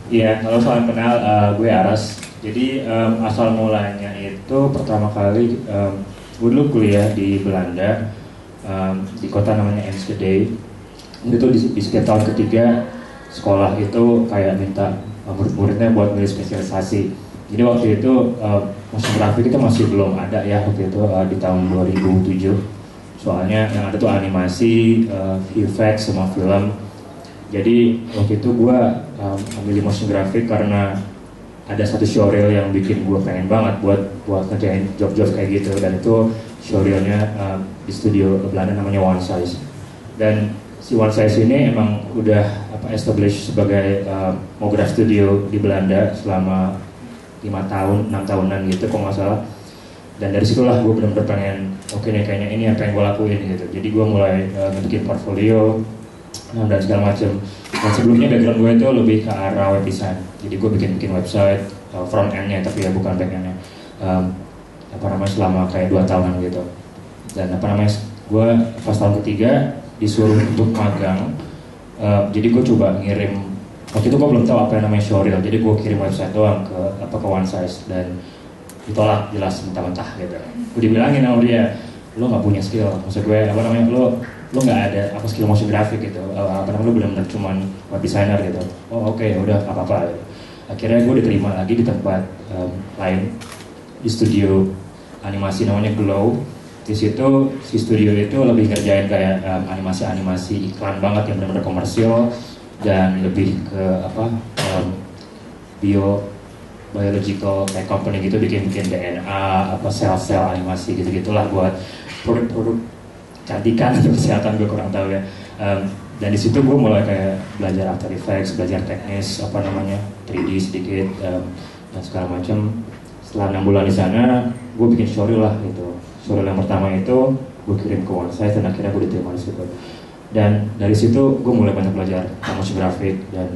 Iya, halo, salam kenal, gue Aras. Jadi asal mulanya itu pertama kali gue dulu kuliah di Belanda, di kota namanya Enschede. Itu di setiap tahun ketiga sekolah itu kayak minta murid-muridnya buat milih spesialisasi. Jadi waktu itu motion graphic itu masih belum ada ya waktu itu di tahun 2007. Soalnya yang ada tuh animasi, VFX sama film. Jadi waktu itu gue memilih motion graphic karena ada satu showreel yang bikin gue pengen banget buat ngerjain job-job kayak gitu, dan itu showreelnya di studio Belanda namanya One Size. Dan si One Size ini emang udah established sebagai mograph studio di Belanda selama 5 tahun, 6 tahunan gitu kok nggak salah. Dan dari situlah gue benar-benar pengen, oke nih kayaknya ini apa yang gue lakuin gitu. Jadi gue mulai bikin portfolio dan segala macam. Dan sebelumnya background gue itu lebih ke arah web design. Jadi gue bikin website front end-nya tapi ya bukan back end-nya. Selama kayak 2 tahunan gitu. Dan gue pas tahun ketiga disuruh untuk magang. Jadi gue coba ngirim, waktu itu gue belum tahu apa yang namanya showreel. Jadi gue kirim website doang ke One Size dan ditolak jelas mentah-mentah gitu. Gue dibilangin sama dia, lo nggak punya skill. Maksud gue lo nggak ada skill motion graphic gitu, lo benar-benar cuman web designer gitu. Oh oke, udah nggak apa-apa gitu. Akhirnya gue diterima lagi di tempat lain, di studio animasi namanya Glow. Di situ si studio itu lebih ngerjain kayak animasi-animasi iklan banget yang benar-benar komersial dan lebih ke biological kayak company gitu, bikin DNA, sel-sel animasi gitu-gitulah buat produk-produk cantikan atau kesehatan, gue kurang tahu ya. Dan di situ gue mulai kayak belajar After Effects, belajar teknis 3D sedikit dan segala macam. Setelah 6 bulan di sana, gue bikin showreel lah gitu. Showreel yang pertama itu gue kirim ke One Size dan akhirnya gue diterima di situ. Dan dari situ gue mulai banyak belajar motion graphic, dan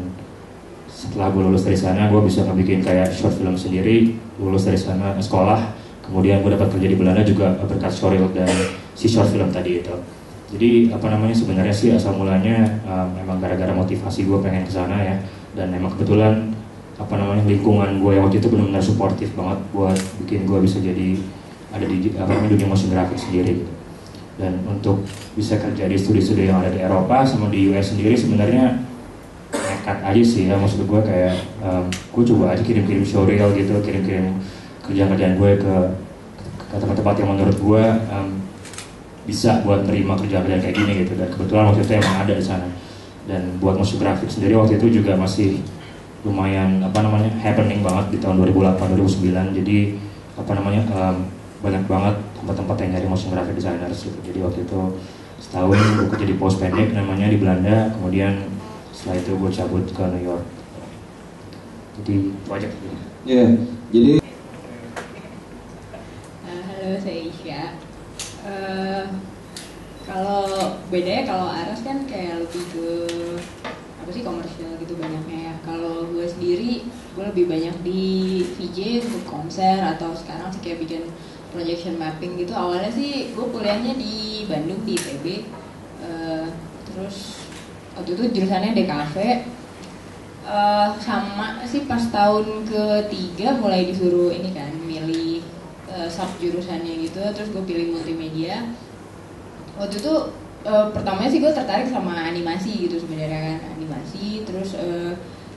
setelah gue lulus dari sana gue bisa ngebikin kayak short film sendiri. Lulus dari sana sekolah, kemudian gue dapat kerja di Belanda juga berkat showreel dan si short film tadi itu. Jadi sebenarnya sih asal mulanya memang gara-gara motivasi gue pengen kesana ya, dan memang kebetulan lingkungan gue yang waktu itu benar-benar suportif banget buat bikin gue bisa jadi ada di dunia motion graphic sendiri gitu. Dan untuk bisa kerja di studio-studio yang ada di Eropa sama di US sendiri sebenarnya nekat aja sih ya. Maksud gue kayak gue coba aja kirim-kirim showreel gitu, kirim-kirim kerjaan-kerjaan gue ke tempat-tempat yang menurut gue bisa buat terima kerjaan-kerjaan kayak gini gitu. Dan kebetulan waktu itu emang ada di sana. Dan buat motion graphic sendiri waktu itu juga masih lumayan happening banget di tahun 2008-2009. Jadi banyak banget tempat-tempat yang nyari motion graphic designers gitu. Jadi waktu itu setahun gue kerja di Post Pendek namanya di Belanda, kemudian setelah itu gue cabut ke New York. Jadi itu aja. Iya, jadi halo, saya Isya. Kalau bedanya, kalau Aras kan kayak lebih ke komersial gitu banyaknya ya. Kalau gue sendiri, gue lebih banyak di VJ untuk konser, atau sekarang sih kayak bikin projection mapping gitu. Awalnya sih gue kuliahnya di Bandung di ITB, terus waktu itu jurusannya DKV. Sama sih pas tahun ketiga mulai disuruh ini kan milih sub jurusannya gitu, terus gue pilih multimedia. Waktu itu pertamanya sih gue tertarik sama animasi gitu sebenarnya kan, animasi terus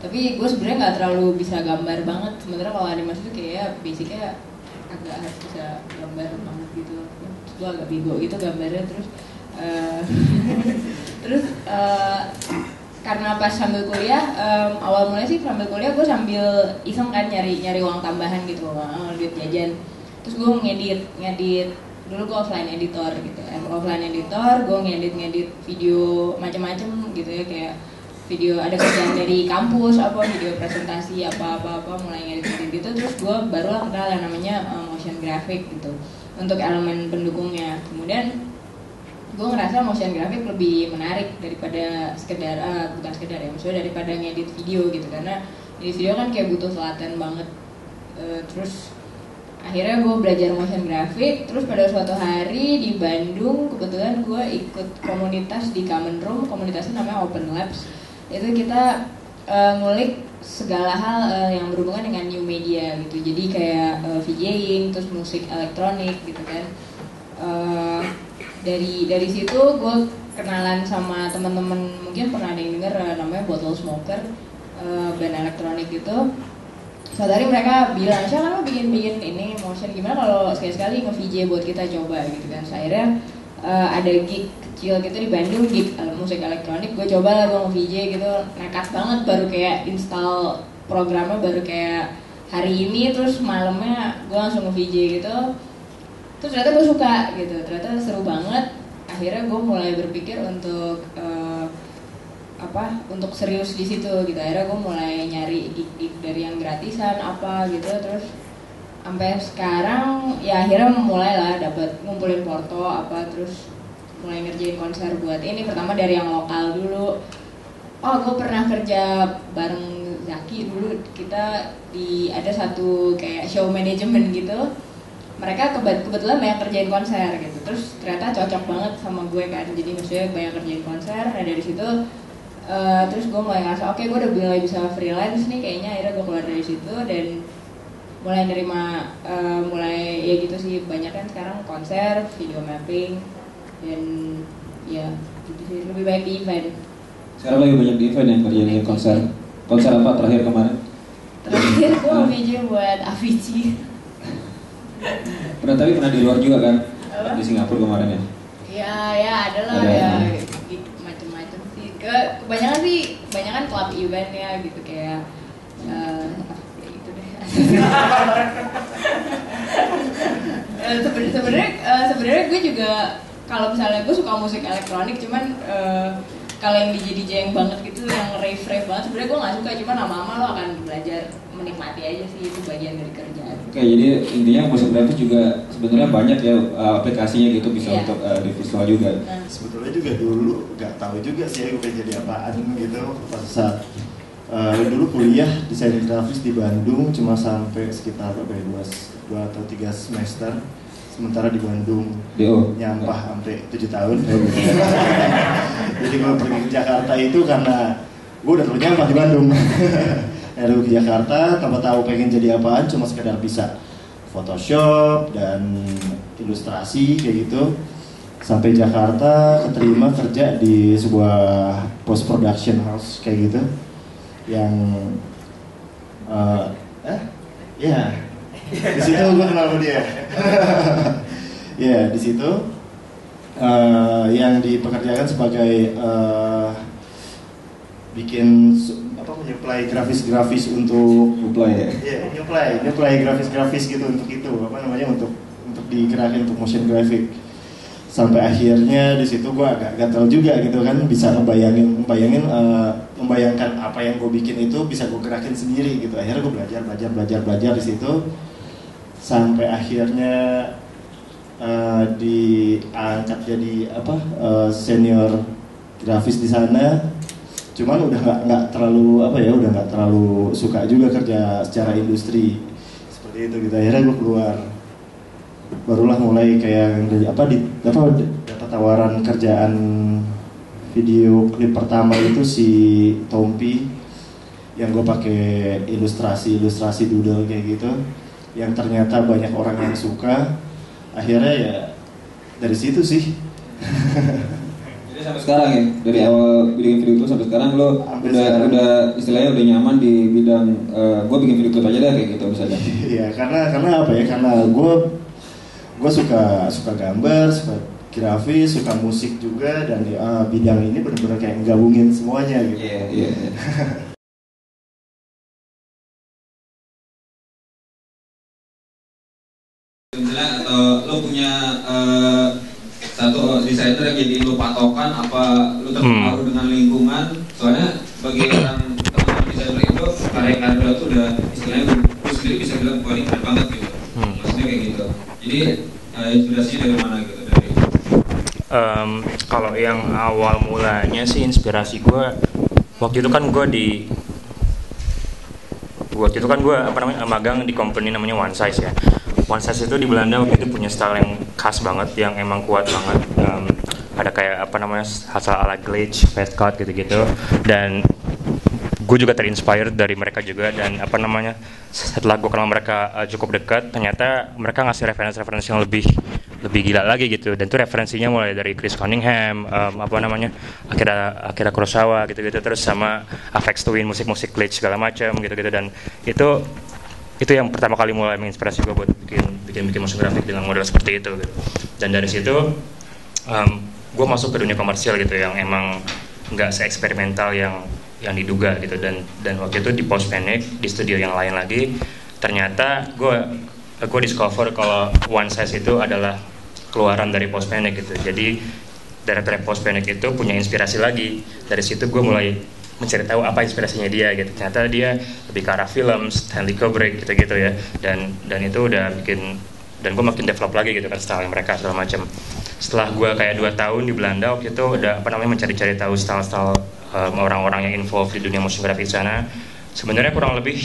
tapi gue sebenarnya nggak terlalu bisa gambar banget, sementara kalau animasi tuh kayak basicnya agak harus bisa gambar banget gitu, terus gue agak bego gitu gambarnya terus terus karena pas sambil kuliah, awal mulai sih sambil kuliah gue sambil iseng kan nyari uang tambahan gitu, duit jajan. Terus gue ngedit dulu gue offline editor gitu, offline editor gue ngedit video macam-macam gitu ya, kayak video ada kerjaan dari kampus apa video presentasi apa mulai ngedit gitu. Terus gue barulah kenal yang namanya motion graphic gitu untuk elemen pendukungnya. Kemudian gue ngerasa motion graphic lebih menarik daripada sekedar bukan sekedar ya, maksudnya daripada ngedit video gitu, karena ngedit video kan kayak butuh telaten banget. Terus akhirnya gue belajar motion graphic. Terus pada suatu hari di Bandung kebetulan gue ikut komunitas di Common Room, komunitasnya namanya Open Labs. Itu kita ngulik segala hal yang berhubungan dengan new media gitu, jadi kayak VJing, terus musik elektronik gitu kan. Dari situ gue kenalan sama teman-teman, mungkin pernah ada yang denger namanya Bottle Smoker, band elektronik gitu. Suatu hari mereka bilang, "Syah, kan lo bikin ini motion, gimana kalau sekali-sekali nge-VJ buat kita coba gitu kan." So, akhirnya ada gig kecil gitu di Bandung, gig musik elektronik. Gue coba lah gue nge-VJ gitu, nekat banget, baru kayak install programnya baru kayak hari ini, terus malamnya gue langsung nge-VJ gitu. Terus ternyata gue suka gitu, ternyata seru banget. Akhirnya gue mulai berpikir untuk untuk serius di situ gitu. Akhirnya gue mulai nyari gig dari yang gratisan apa gitu, terus sampai sekarang ya akhirnya mulai lah dapat ngumpulin porto apa, terus mulai ngerjain konser buat ini. Pertama dari yang lokal dulu. Gue pernah kerja bareng Zaki dulu, kita ada satu kayak show management gitu. Mereka kebetulan banyak kerjain konser gitu, terus ternyata cocok banget sama gue kan, jadi maksudnya banyak kerjain konser. Nah dari situ terus gue mulai ngerasa oke, gue udah mulai bisa freelance nih kayaknya. Akhirnya gue keluar dari situ dan mulai nerima mulai ya gitu sih, banyak kan sekarang konser, video mapping, dan ya gitu sih, lebih baik di event. Sekarang lagi banyak di event yang kerjanya konser. Konser apa terakhir kemarin? Terakhir gue VJ buat Avicii. Pernah di luar juga kan? Apa? Di Singapura kemarin ya? Ya ada lah ya, macam-macam sih. Kebanyakan club event ya gitu, kayak itu deh. Sebenarnya gue juga kalau misalnya gue suka musik elektronik, cuman kalau yang DJ yang banget gitu, yang rave banget, sebenarnya gue nggak suka. Cuman lama-lama lo akan belajar menikmati aja sih, itu bagian dari kerjaan. Oke, jadi intinya musik grafis juga sebenarnya banyak ya aplikasinya gitu, bisa untuk di visual juga. Sebetulnya juga dulu nggak tahu juga sih gue pengen jadi apaan gitu. Pas saat dulu kuliah desain grafis di Bandung cuma sampai sekitar 2 atau 3 semester. Sementara di Bandung nyampah sampai 7 tahun. Jadi gue pergi ke Jakarta itu karena gue udah terlalu nyampah di Bandung. Lalu ke Jakarta, tanpa tahu pengen jadi apaan, cuma sekedar bisa Photoshop dan ilustrasi kayak gitu. Sampai Jakarta, keterima kerja di sebuah post production house kayak gitu, yang di situ gue kenal sama dia. Ya, di situ yang dipekerjakan sebagai bikin menyuplai grafis untuk nyuplai grafis gitu untuk itu untuk digerakin untuk motion graphic. Sampai akhirnya di situ gue agak gatel juga gitu kan, bisa membayangkan apa yang gue bikin itu bisa gue gerakin sendiri gitu. Akhirnya gue belajar di situ sampai akhirnya diangkat jadi senior grafis di sana. Cuman udah nggak terlalu suka juga kerja secara industri seperti itu gitu. Akhirnya gue keluar, barulah mulai kayak dapat tawaran kerjaan video klip pertama itu si Tompi yang gue pakai ilustrasi doodle kayak gitu, yang ternyata banyak orang yang suka. Akhirnya ya dari situ sih. Jadi sampai sekarang ya, dari awal bikin video klip sampai sekarang lo udah istilahnya udah nyaman di bidang gue bikin video klip aja deh kayak gitu misalnya. Iya, karena apa ya? Karena gue suka gambar, suka grafis, suka musik juga, dan bidang ini benar-benar kayak gabungin semuanya gitu. Iya. Misalnya atau lo punya satu desainer yang jadi lo patokan, apa lo terpengaruh dengan lingkungan? Soalnya bagi orang teman desainer itu karya-karya lo tuh udah istilahnya lo sendiri bisa bilang wah ini keren banget gitu. Maksudnya kayak gitu. Jadi inspirasinya dari mana gitu? Kalau yang awal mulanya sih inspirasi gue waktu itu kan gue magang di company namanya One Size ya. One Size itu di Belanda waktu itu punya style yang khas banget, yang emang kuat banget. Ada kayak hal ala glitch, fast cut gitu-gitu. Dan gue juga terinspired dari mereka juga, dan setelah gue kenal mereka cukup dekat, ternyata mereka ngasih referensi yang lebih gila lagi gitu. Dan itu referensinya mulai dari Chris Cunningham, Akira Kurosawa gitu-gitu, terus sama Aphex Twin, musik-musik glitch segala macam gitu-gitu. Dan itu yang pertama kali mulai menginspirasi gue buat bikin motion graphic dengan model seperti itu gitu. Dan dari situ gue masuk ke dunia komersial gitu, yang emang nggak se-eksperimental yang diduga gitu. Dan waktu itu di Post Panic, di studio yang lain lagi, ternyata gue discover kalau One Size itu adalah keluaran dari Post Panic gitu. Jadi dari Post Panic itu punya inspirasi lagi. Dari situ gue mulai mencari tahu apa inspirasinya dia gitu. Ternyata dia lebih ke arah film, Stanley Kubrick gitu-gitu ya. Dan itu udah bikin, dan gue makin develop lagi gitu kan style mereka segala macam. Setelah gue kayak 2 tahun di Belanda waktu itu udah mencari-cari tahu style-style orang-orang yang involved di dunia motion graphic sana. Sebenarnya kurang lebih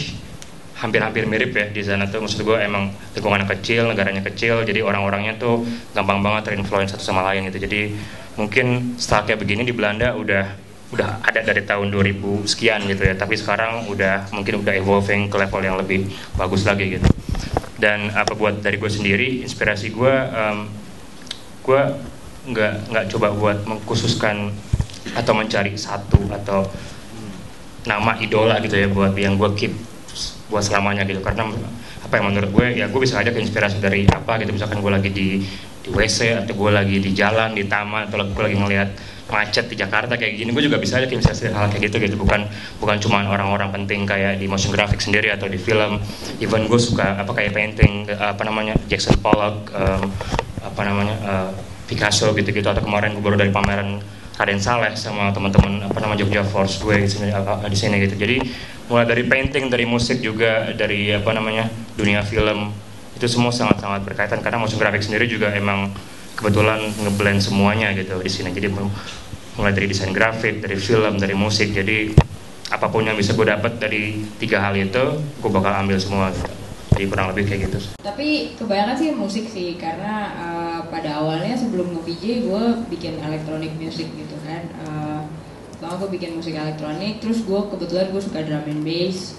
hampir mirip ya di sana tuh. Maksud gue emang lingkungannya kecil, negaranya kecil, jadi orang-orangnya tuh gampang banget terinfluence satu sama lain gitu. Jadi mungkin style kayak begini di Belanda udah ada dari tahun 2000 sekian gitu ya, tapi sekarang mungkin udah evolving ke level yang lebih bagus lagi gitu. Dan buat dari gue sendiri, inspirasi gue nggak coba buat mengkhususkan atau mencari satu atau nama idola gitu ya buat yang gue keep buat selamanya gitu. Karena apa yang menurut gue ya, gue bisa aja keinspirasi dari apa gitu. Misalkan gue lagi di WC, atau gue lagi di jalan, di taman, atau gue lagi ngelihat macet di Jakarta kayak gini, gue juga bisa aja keinspirasi hal kayak gitu. Bukan cuma orang-orang penting kayak di motion graphic sendiri atau di film. Even gue suka kayak painting, Jackson Pollock, Picasso gitu-gitu. Atau kemarin gue baru dari pameran Raden Saleh sama teman-teman Jogja Force gue di sini gitu. Jadi mulai dari painting, dari musik juga, dari dunia film, itu semua sangat-sangat berkaitan, karena motion graphic sendiri juga emang kebetulan ngeblend semuanya gitu di sini. Jadi mulai dari desain grafik, dari film, dari musik. Jadi apapun yang bisa gue dapat dari 3 hal itu, gue bakal ambil semua gitu. Jadi kurang lebih kayak gitu. Tapi kebanyakan sih musik sih, karena pada awalnya sebelum nge-VJ gue bikin electronic music gitu kan. Pertama gue bikin musik elektronik, terus kebetulan gue suka drum and bass.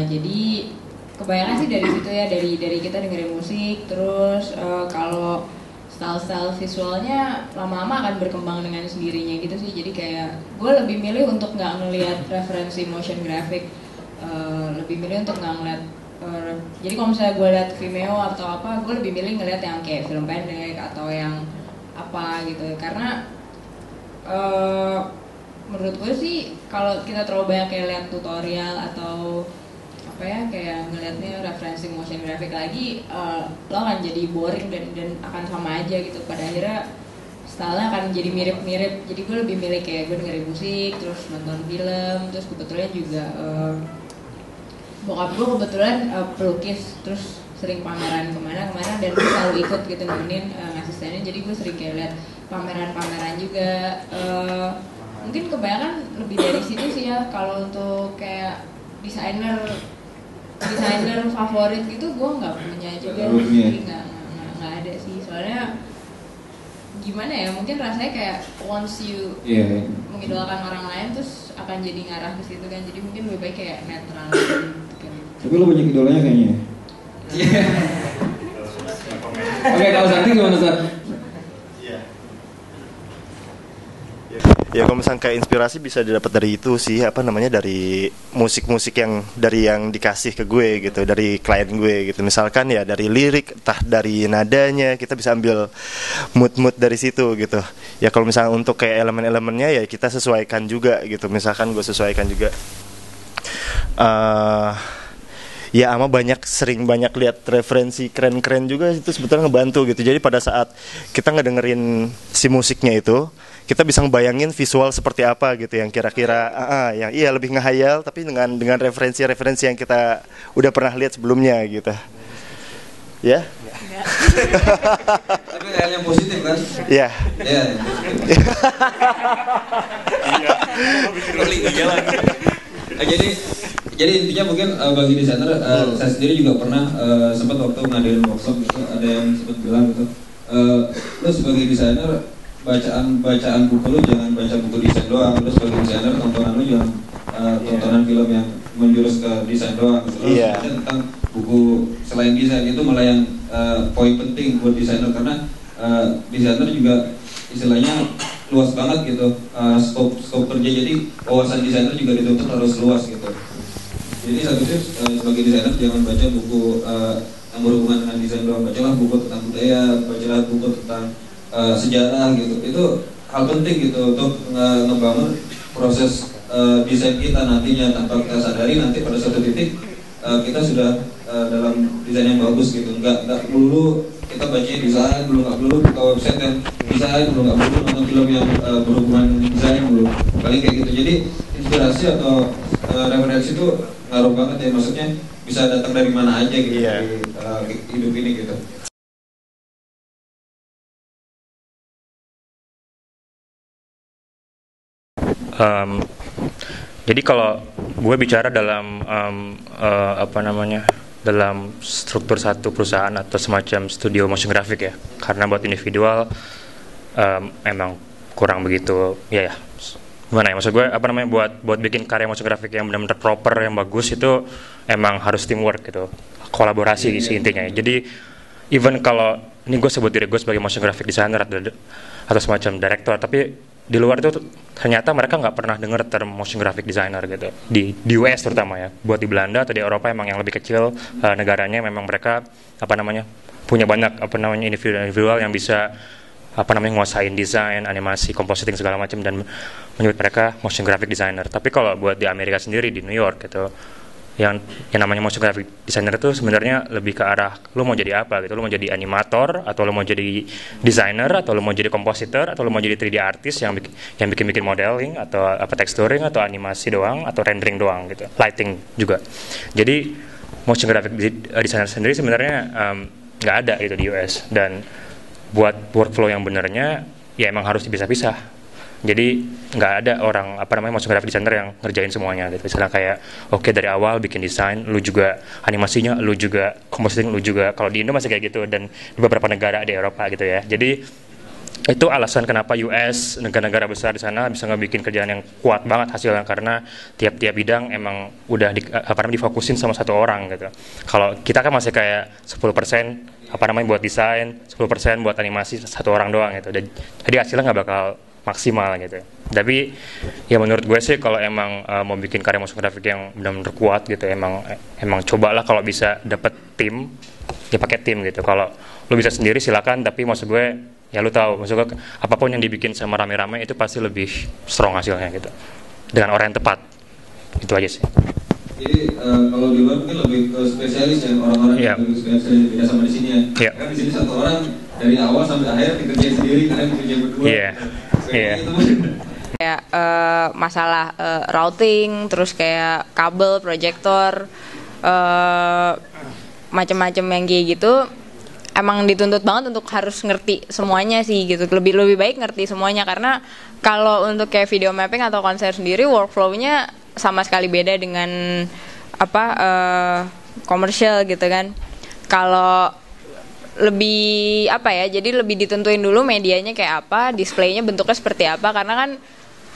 Jadi kebanyakan sih dari situ ya, dari kita dengerin musik. Terus kalau style visualnya lama-lama akan berkembang dengan sendirinya gitu sih. Jadi kayak gue lebih milih untuk nggak ngelihat referensi motion graphic, lebih milih untuk nggak ngeliat. Jadi kalau misalnya gue lihat Vimeo atau apa, gue lebih milih ngeliat yang kayak film pendek atau yang apa gitu. Karena menurut gue sih kalau kita terlalu banyak kayak lihat tutorial atau kayak ngelihatnya referensi motion graphic lagi, lo akan jadi boring dan akan sama aja gitu. Pada akhirnya stylenya akan jadi mirip-mirip. Jadi gue lebih milih kayak gue dengerin musik, terus nonton film. Terus kebetulan juga bokap gue kebetulan pelukis, terus sering pameran kemana-kemana, dan gue selalu ikut gitu nemenin asistennya. Jadi gue sering kayak lihat pameran-pameran juga. Mungkin kebanyakan lebih dari situ sih ya. Kalau untuk kayak desainer favorit gitu gue nggak punya juga, jadi nggak ada sih. Soalnya gimana ya, mungkin rasanya kayak once you mengidolakan orang lain terus akan jadi ngarah ke situ kan, jadi mungkin lebih baik kayak netral gitu kan. Tapi lo banyak idolanya kayaknya. Oke, kalau Sakti gimana Sat? Ya kalau misalnya kayak inspirasi bisa didapat dari itu sih, apa namanya, dari musik-musik yang dikasih ke gue gitu, dari klien gue gitu. Misalkan ya dari lirik, entah dari nadanya, kita bisa ambil mood dari situ gitu. Ya kalau misalnya untuk kayak elemen-elemennya ya kita sesuaikan juga gitu. Misalkan gue sesuaikan juga. Ya ama sering banyak lihat referensi keren-keren juga, itu sebetulnya ngebantu gitu. Jadi pada saat kita ngedengerin si musiknya itu, kita bisa ngebayangin visual seperti apa gitu, yang kira-kira yang lebih ngehayal tapi dengan referensi-referensi yang kita udah pernah lihat sebelumnya gitu. Ya? Tapi hal yang positif kan? Iya. Iya. Jadi intinya mungkin bagi desainer, saya sendiri juga pernah sempat waktu ngadain workshop gitu, ada yang sempat bilang gitu, lo sebagai desainer bacaan buku lo jangan baca buku desain doang, lo sebagai desainer tontonan lo jangan tontonan film yang menjurus ke desain doang gitu. Lo baca tentang buku selain desain, itu malah yang poin penting buat desainer, karena desainer juga istilahnya luas banget gitu, skop kerja, jadi wawasan desainer juga dituntut harus luas gitu. Jadi satu tips, sebagai desainer jangan baca buku yang berhubungan dengan desain doang, bacalah buku tentang budaya, bacalah buku tentang sejarah gitu. Itu hal penting gitu untuk ngebangun proses desain kita nantinya, tanpa kita sadari nanti pada suatu titik kita sudah dalam desain yang bagus gitu. Nggak perlu kita baca desain dulu, nggak perlu buka website yang desain dulu, nggak perlu nonton film yang berhubungan desain dulu, paling kayak gitu. Jadi inspirasi atau referensi itu ngaruh banget ya, maksudnya bisa datang dari mana aja gitu, di hidup ini gitu. Jadi kalau gue bicara dalam dalam struktur satu perusahaan atau semacam studio motion graphic ya, karena buat individual emang kurang begitu ya gimana ya, maksud gue buat bikin karya motion graphic yang benar-benar proper, yang bagus, itu emang harus teamwork gitu, kolaborasi sih intinya ya. Jadi even kalau ini gue sebut diri gue sebagai motion graphic designer atau semacam director, tapi di luar itu ternyata mereka nggak pernah dengar term motion graphic designer gitu, di US terutama ya. Buat di Belanda atau di Eropa emang yang lebih kecil negaranya, memang mereka punya banyak individual yang bisa nguasain desain, animasi, compositing segala macam, dan menyebut mereka motion graphic designer. Tapi kalau buat di Amerika sendiri, di New York gitu, yang namanya motion graphic designer itu sebenarnya lebih ke arah lo mau jadi apa gitu. Lo mau jadi animator, atau lo mau jadi designer, atau lo mau jadi kompositor, atau lo mau jadi 3D artist yang bikin modeling, atau texturing, atau animasi doang, atau rendering doang gitu, lighting juga. Jadi motion graphic designer sendiri sebenarnya nggak ada gitu di US, dan buat workflow yang benernya ya emang harus dipisah-pisah. Jadi nggak ada orang motion graphic designer yang ngerjain semuanya gitu. Misalnya kayak dari awal bikin desain, lu juga animasinya, lu juga compositing, lu juga. Kalau di Indo masih kayak gitu, dan di beberapa negara di Eropa gitu ya. Jadi itu alasan kenapa US, negara-negara besar di sana bisa ngebikin kerjaan yang kuat banget hasilnya, karena tiap-tiap bidang emang udah difokusin sama satu orang gitu. Kalau kita kan masih kayak 10% buat desain, 10% buat animasi, satu orang doang gitu. Jadi hasilnya nggak bakal maksimal gitu. Tapi ya menurut gue sih kalau emang mau bikin karya motion graphic yang benar-benar kuat gitu, emang cobalah kalau bisa dapet tim, ya pakai tim gitu. Kalau lu bisa sendiri silakan, tapi maksud gue ya lu tahu, maksud gue apapun yang dibikin sama rame-rame itu pasti lebih strong hasilnya gitu, dengan orang yang tepat. Itu aja sih. Jadi kalau di luar mungkin lebih ke spesialis ya, orang-orang yang lebih spesialis, beda sama di sini ya. Kan di sini satu orang dari awal sampai akhir dikerjain sendiri, kalian dikerjain berdua. Kayak masalah routing, terus kayak kabel, proyektor, macam-macam yang kayak gitu, emang dituntut banget untuk harus ngerti semuanya sih gitu. Lebih baik ngerti semuanya, karena kalau untuk kayak video mapping atau konser sendiri, workflow-nya sama sekali beda dengan komersial gitu kan. Kalau lebih apa ya, jadi lebih ditentuin dulu medianya kayak apa, displaynya bentuknya seperti apa, karena kan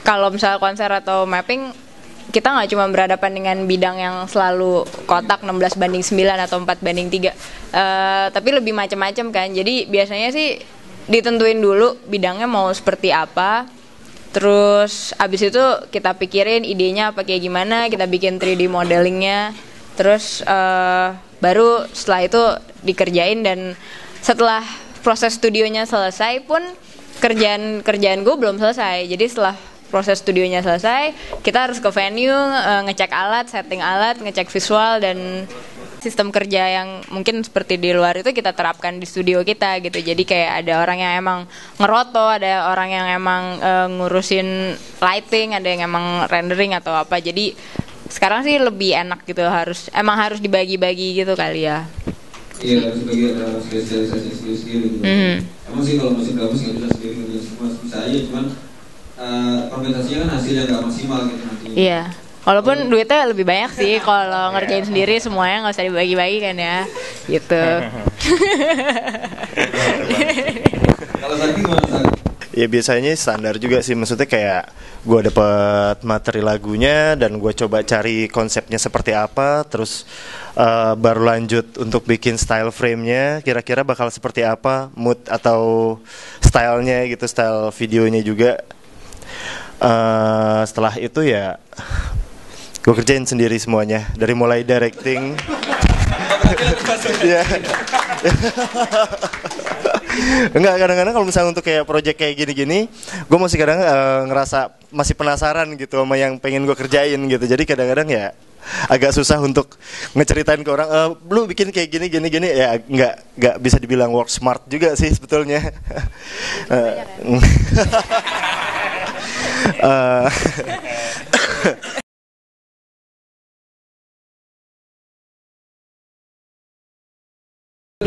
kalau misalnya konser atau mapping kita nggak cuma berhadapan dengan bidang yang selalu kotak 16:9 atau 4:3, tapi lebih macam-macam kan. Jadi biasanya sih ditentuin dulu bidangnya mau seperti apa, terus abis itu kita pikirin idenya apa kayak gimana, kita bikin 3D modelingnya, terus baru setelah itu dikerjain. Dan setelah proses studionya selesai pun kerjaan gue belum selesai. Jadi setelah proses studionya selesai, kita harus ke venue, ngecek alat, setting alat, ngecek visual, dan sistem kerja yang mungkin seperti di luar itu kita terapkan di studio kita gitu. Jadi kayak ada orang yang emang ngeroto, ada orang yang emang ngurusin lighting, ada yang emang rendering atau apa. Jadi sekarang sih lebih enak gitu, harus dibagi-bagi gitu kali ya. Iya, harus bagi ada spesialisasi sendiri gitu. Emang sih kalau musik gabus nggak bisa sendiri, nggak semua bisa aja, cuman kompensasinya kan hasilnya nggak maksimal gitu nanti. Iya, walaupun duitnya lebih banyak sih kalau ngerjain sendiri, semuanya nggak usah dibagi-bagi kan ya, gitu. Kalau Saki gimana Saki? Ya biasanya standar juga sih, maksudnya kayak gue dapet materi lagunya dan gue coba cari konsepnya seperti apa, terus baru lanjut untuk bikin style frame-nya, kira-kira bakal seperti apa, mood atau stylenya gitu, style videonya juga. Setelah itu ya gue kerjain sendiri semuanya, dari mulai directing. Enggak, kadang-kadang kalau misalnya untuk kayak project kayak gini-gini, gue masih kadang ngerasa masih penasaran gitu sama yang pengen gue kerjain gitu. Jadi kadang-kadang ya agak susah untuk ngeceritain ke orang, lu bikin kayak gini ya, nggak bisa dibilang work smart juga sih sebetulnya.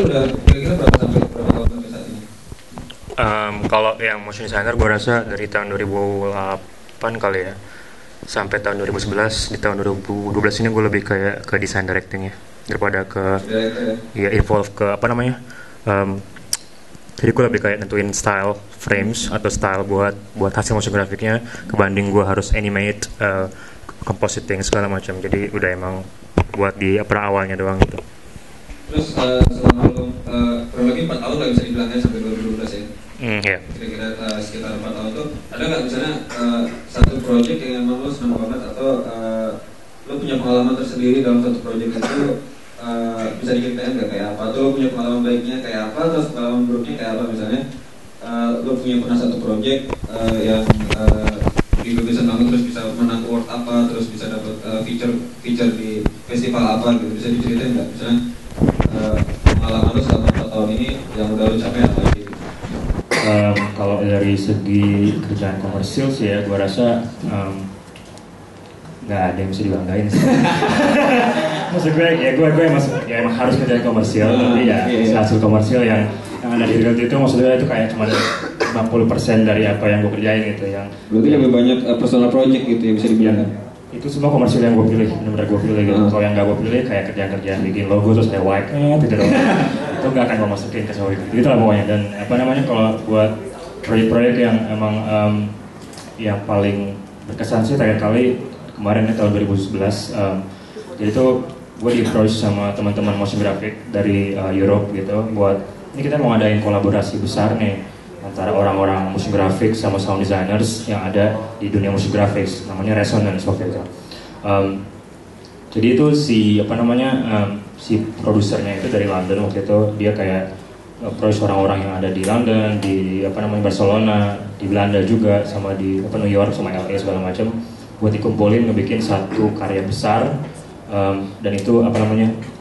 Udah kira-kira berapa tahun sampai saat ini? Kalau yang motion designer gue rasa dari tahun 2008 kali ya sampai tahun 2011. Di tahun 2012 ini gue lebih kayak ke design directing ya, daripada ke ya involve ke apa namanya. Jadi gue lebih kayak nentuin style frames atau style buat hasil motion grafiknya, kebanding gue harus animate, compositing segala macam. Jadi udah emang buat di awalnya doang gitu. Terus selama lu kurang lebih 4 tahun lah bisa dibilangnya sampai 2012 ya? Iya. Kira-kira sekitar 4 tahun tuh ada nggak misalnya satu project yang emang lu senang banget, atau lu punya pengalaman tersendiri dalam satu project itu, bisa diceritain nggak kayak apa? Atau lu punya pengalaman baiknya kayak apa, terus pengalaman buruknya kayak apa? Misalnya lu pernah satu project yang dibagusin banget, terus bisa menang award apa, terus bisa dapat feature di festival apa gitu, bisa diceritain nggak? Misalnya pengalaman lu selama 4 tahun ini yang udah lu capai apa gitu? Kalau dari segi kerjaan komersil sih ya, gue rasa nggak ada yang bisa dibanggain sih. Maksud gue emang harus kerjaan komersil, tapi ya hasil komersil yang ada di real itu maksudnya itu kayak cuma 50% dari apa yang gue kerjain gitu. Yang berarti lebih banyak personal project gitu ya bisa dibilang. Itu semua komersil yang gue pilih, benar-benar gue pilih gitu. Kalau yang nggak gue pilih kayak kerjaan-kerjaan bikin logo terus kayak white gitu dong. Itu nggak akan gue masukin ke Sawi. Gitu lah pokoknya. Dan apa namanya, kalau buat proyek-proyek yang emang yang paling berkesan sih terakhir kali kemarin tahun 2011. Jadi itu gue di-approach sama teman-teman motion graphic dari Europe gitu, buat ini kita mau ngadain kolaborasi besar nih antara orang-orang motion graphics sama sound designers yang ada di dunia motion graphics, namanya Resonance waktu itu. Jadi itu si produsernya itu dari London waktu itu, dia kayak approach orang-orang yang ada di London, di Barcelona, di Belanda juga, sama di New York sama LA segala macam, buat dikumpulin ngebikin satu karya besar. Dan itu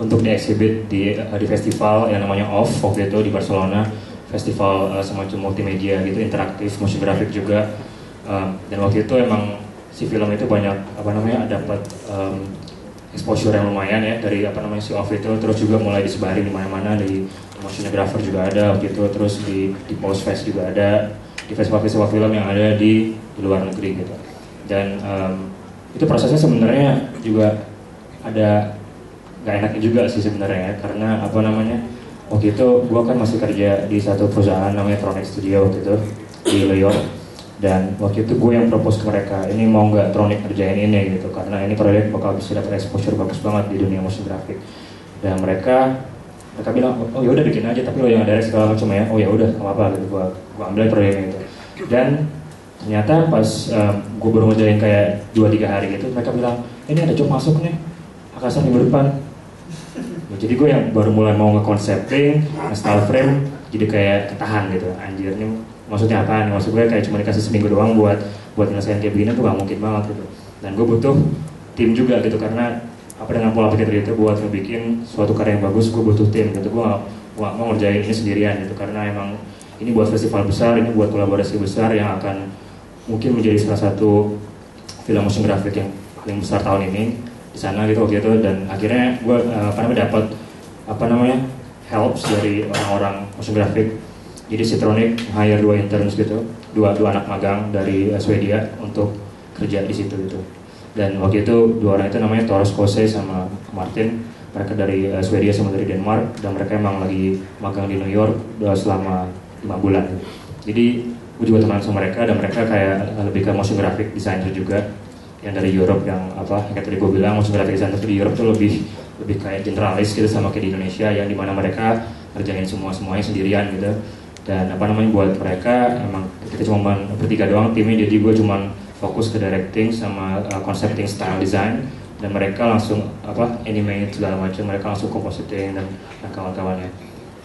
untuk di-exhibit di festival yang namanya OFF waktu itu di Barcelona, festival semacam multimedia gitu, interaktif, motion graphic juga. Dan waktu itu emang si film itu banyak dapat exposure yang lumayan ya dari si OFF itu, terus juga mulai disebarin di mana-mana, di motionographer juga ada waktu itu, terus di Post Fest juga ada, di festival-festival film yang ada di luar negeri gitu. Dan itu prosesnya sebenarnya juga ada gak enaknya juga sih sebenarnya ya, karena waktu itu gue kan masih kerja di satu perusahaan namanya Tronic Studio waktu itu di New York. Dan waktu itu gue yang propose ke mereka, ini mau nggak Tronic kerjain ini gitu, karena ini proyek bakal bisa dapat exposure bagus banget di dunia motion graphic. Dan mereka bilang, oh ya udah bikin aja, tapi lo yang direct segala macam ya. Oh ya udah, nggak apa-apa gitu, gue ambil proyeknya itu. Dan ternyata pas gue baru ngerjain kayak 2-3 hari gitu, mereka bilang, ini ada job masuk nih, Akasan minggu depan. Ya, jadi gue yang baru mulai mau nge-concepting, nge-style frame, jadi kayak ketahan gitu, anjir ini maksudnya apa nih? Maksud gue kayak cuma dikasih seminggu doang buat nyelesain kayak begini tuh gak mungkin banget gitu. Dan gue butuh tim juga gitu, karena apa dengan pola pikir itu buat ngebikin suatu karya yang bagus, gue butuh tim gitu. Gue gak mau ngerjain ini sendirian gitu, karena emang ini buat festival besar, ini buat kolaborasi besar yang akan mungkin menjadi salah satu film motion graphic yang paling besar tahun ini di sana gitu waktu itu. Dan akhirnya gue dapat helps dari orang-orang motion graphic. Jadi si Tronic hire 2 interns gitu, dua anak magang dari Swedia untuk kerja di situ gitu. Dan waktu itu 2 orang itu namanya Toros Kose sama Martin, mereka dari Swedia sama dari Denmark, dan mereka emang lagi magang di New York selama 5 bulan. Jadi gue juga teman sama mereka, dan mereka kayak lebih ke motion graphic designer juga, yang dari Europe, yang kayak tadi gue bilang motion graphic designer di Europe tuh lebih kayak generalis gitu, sama kayak di Indonesia yang dimana mereka ngerjain semuanya sendirian gitu. Dan buat mereka emang kita cuma bertiga doang timnya, jadi gue cuma fokus ke directing sama concepting style design, dan mereka langsung animate segala macam, mereka langsung compositing dan kawan-kawannya.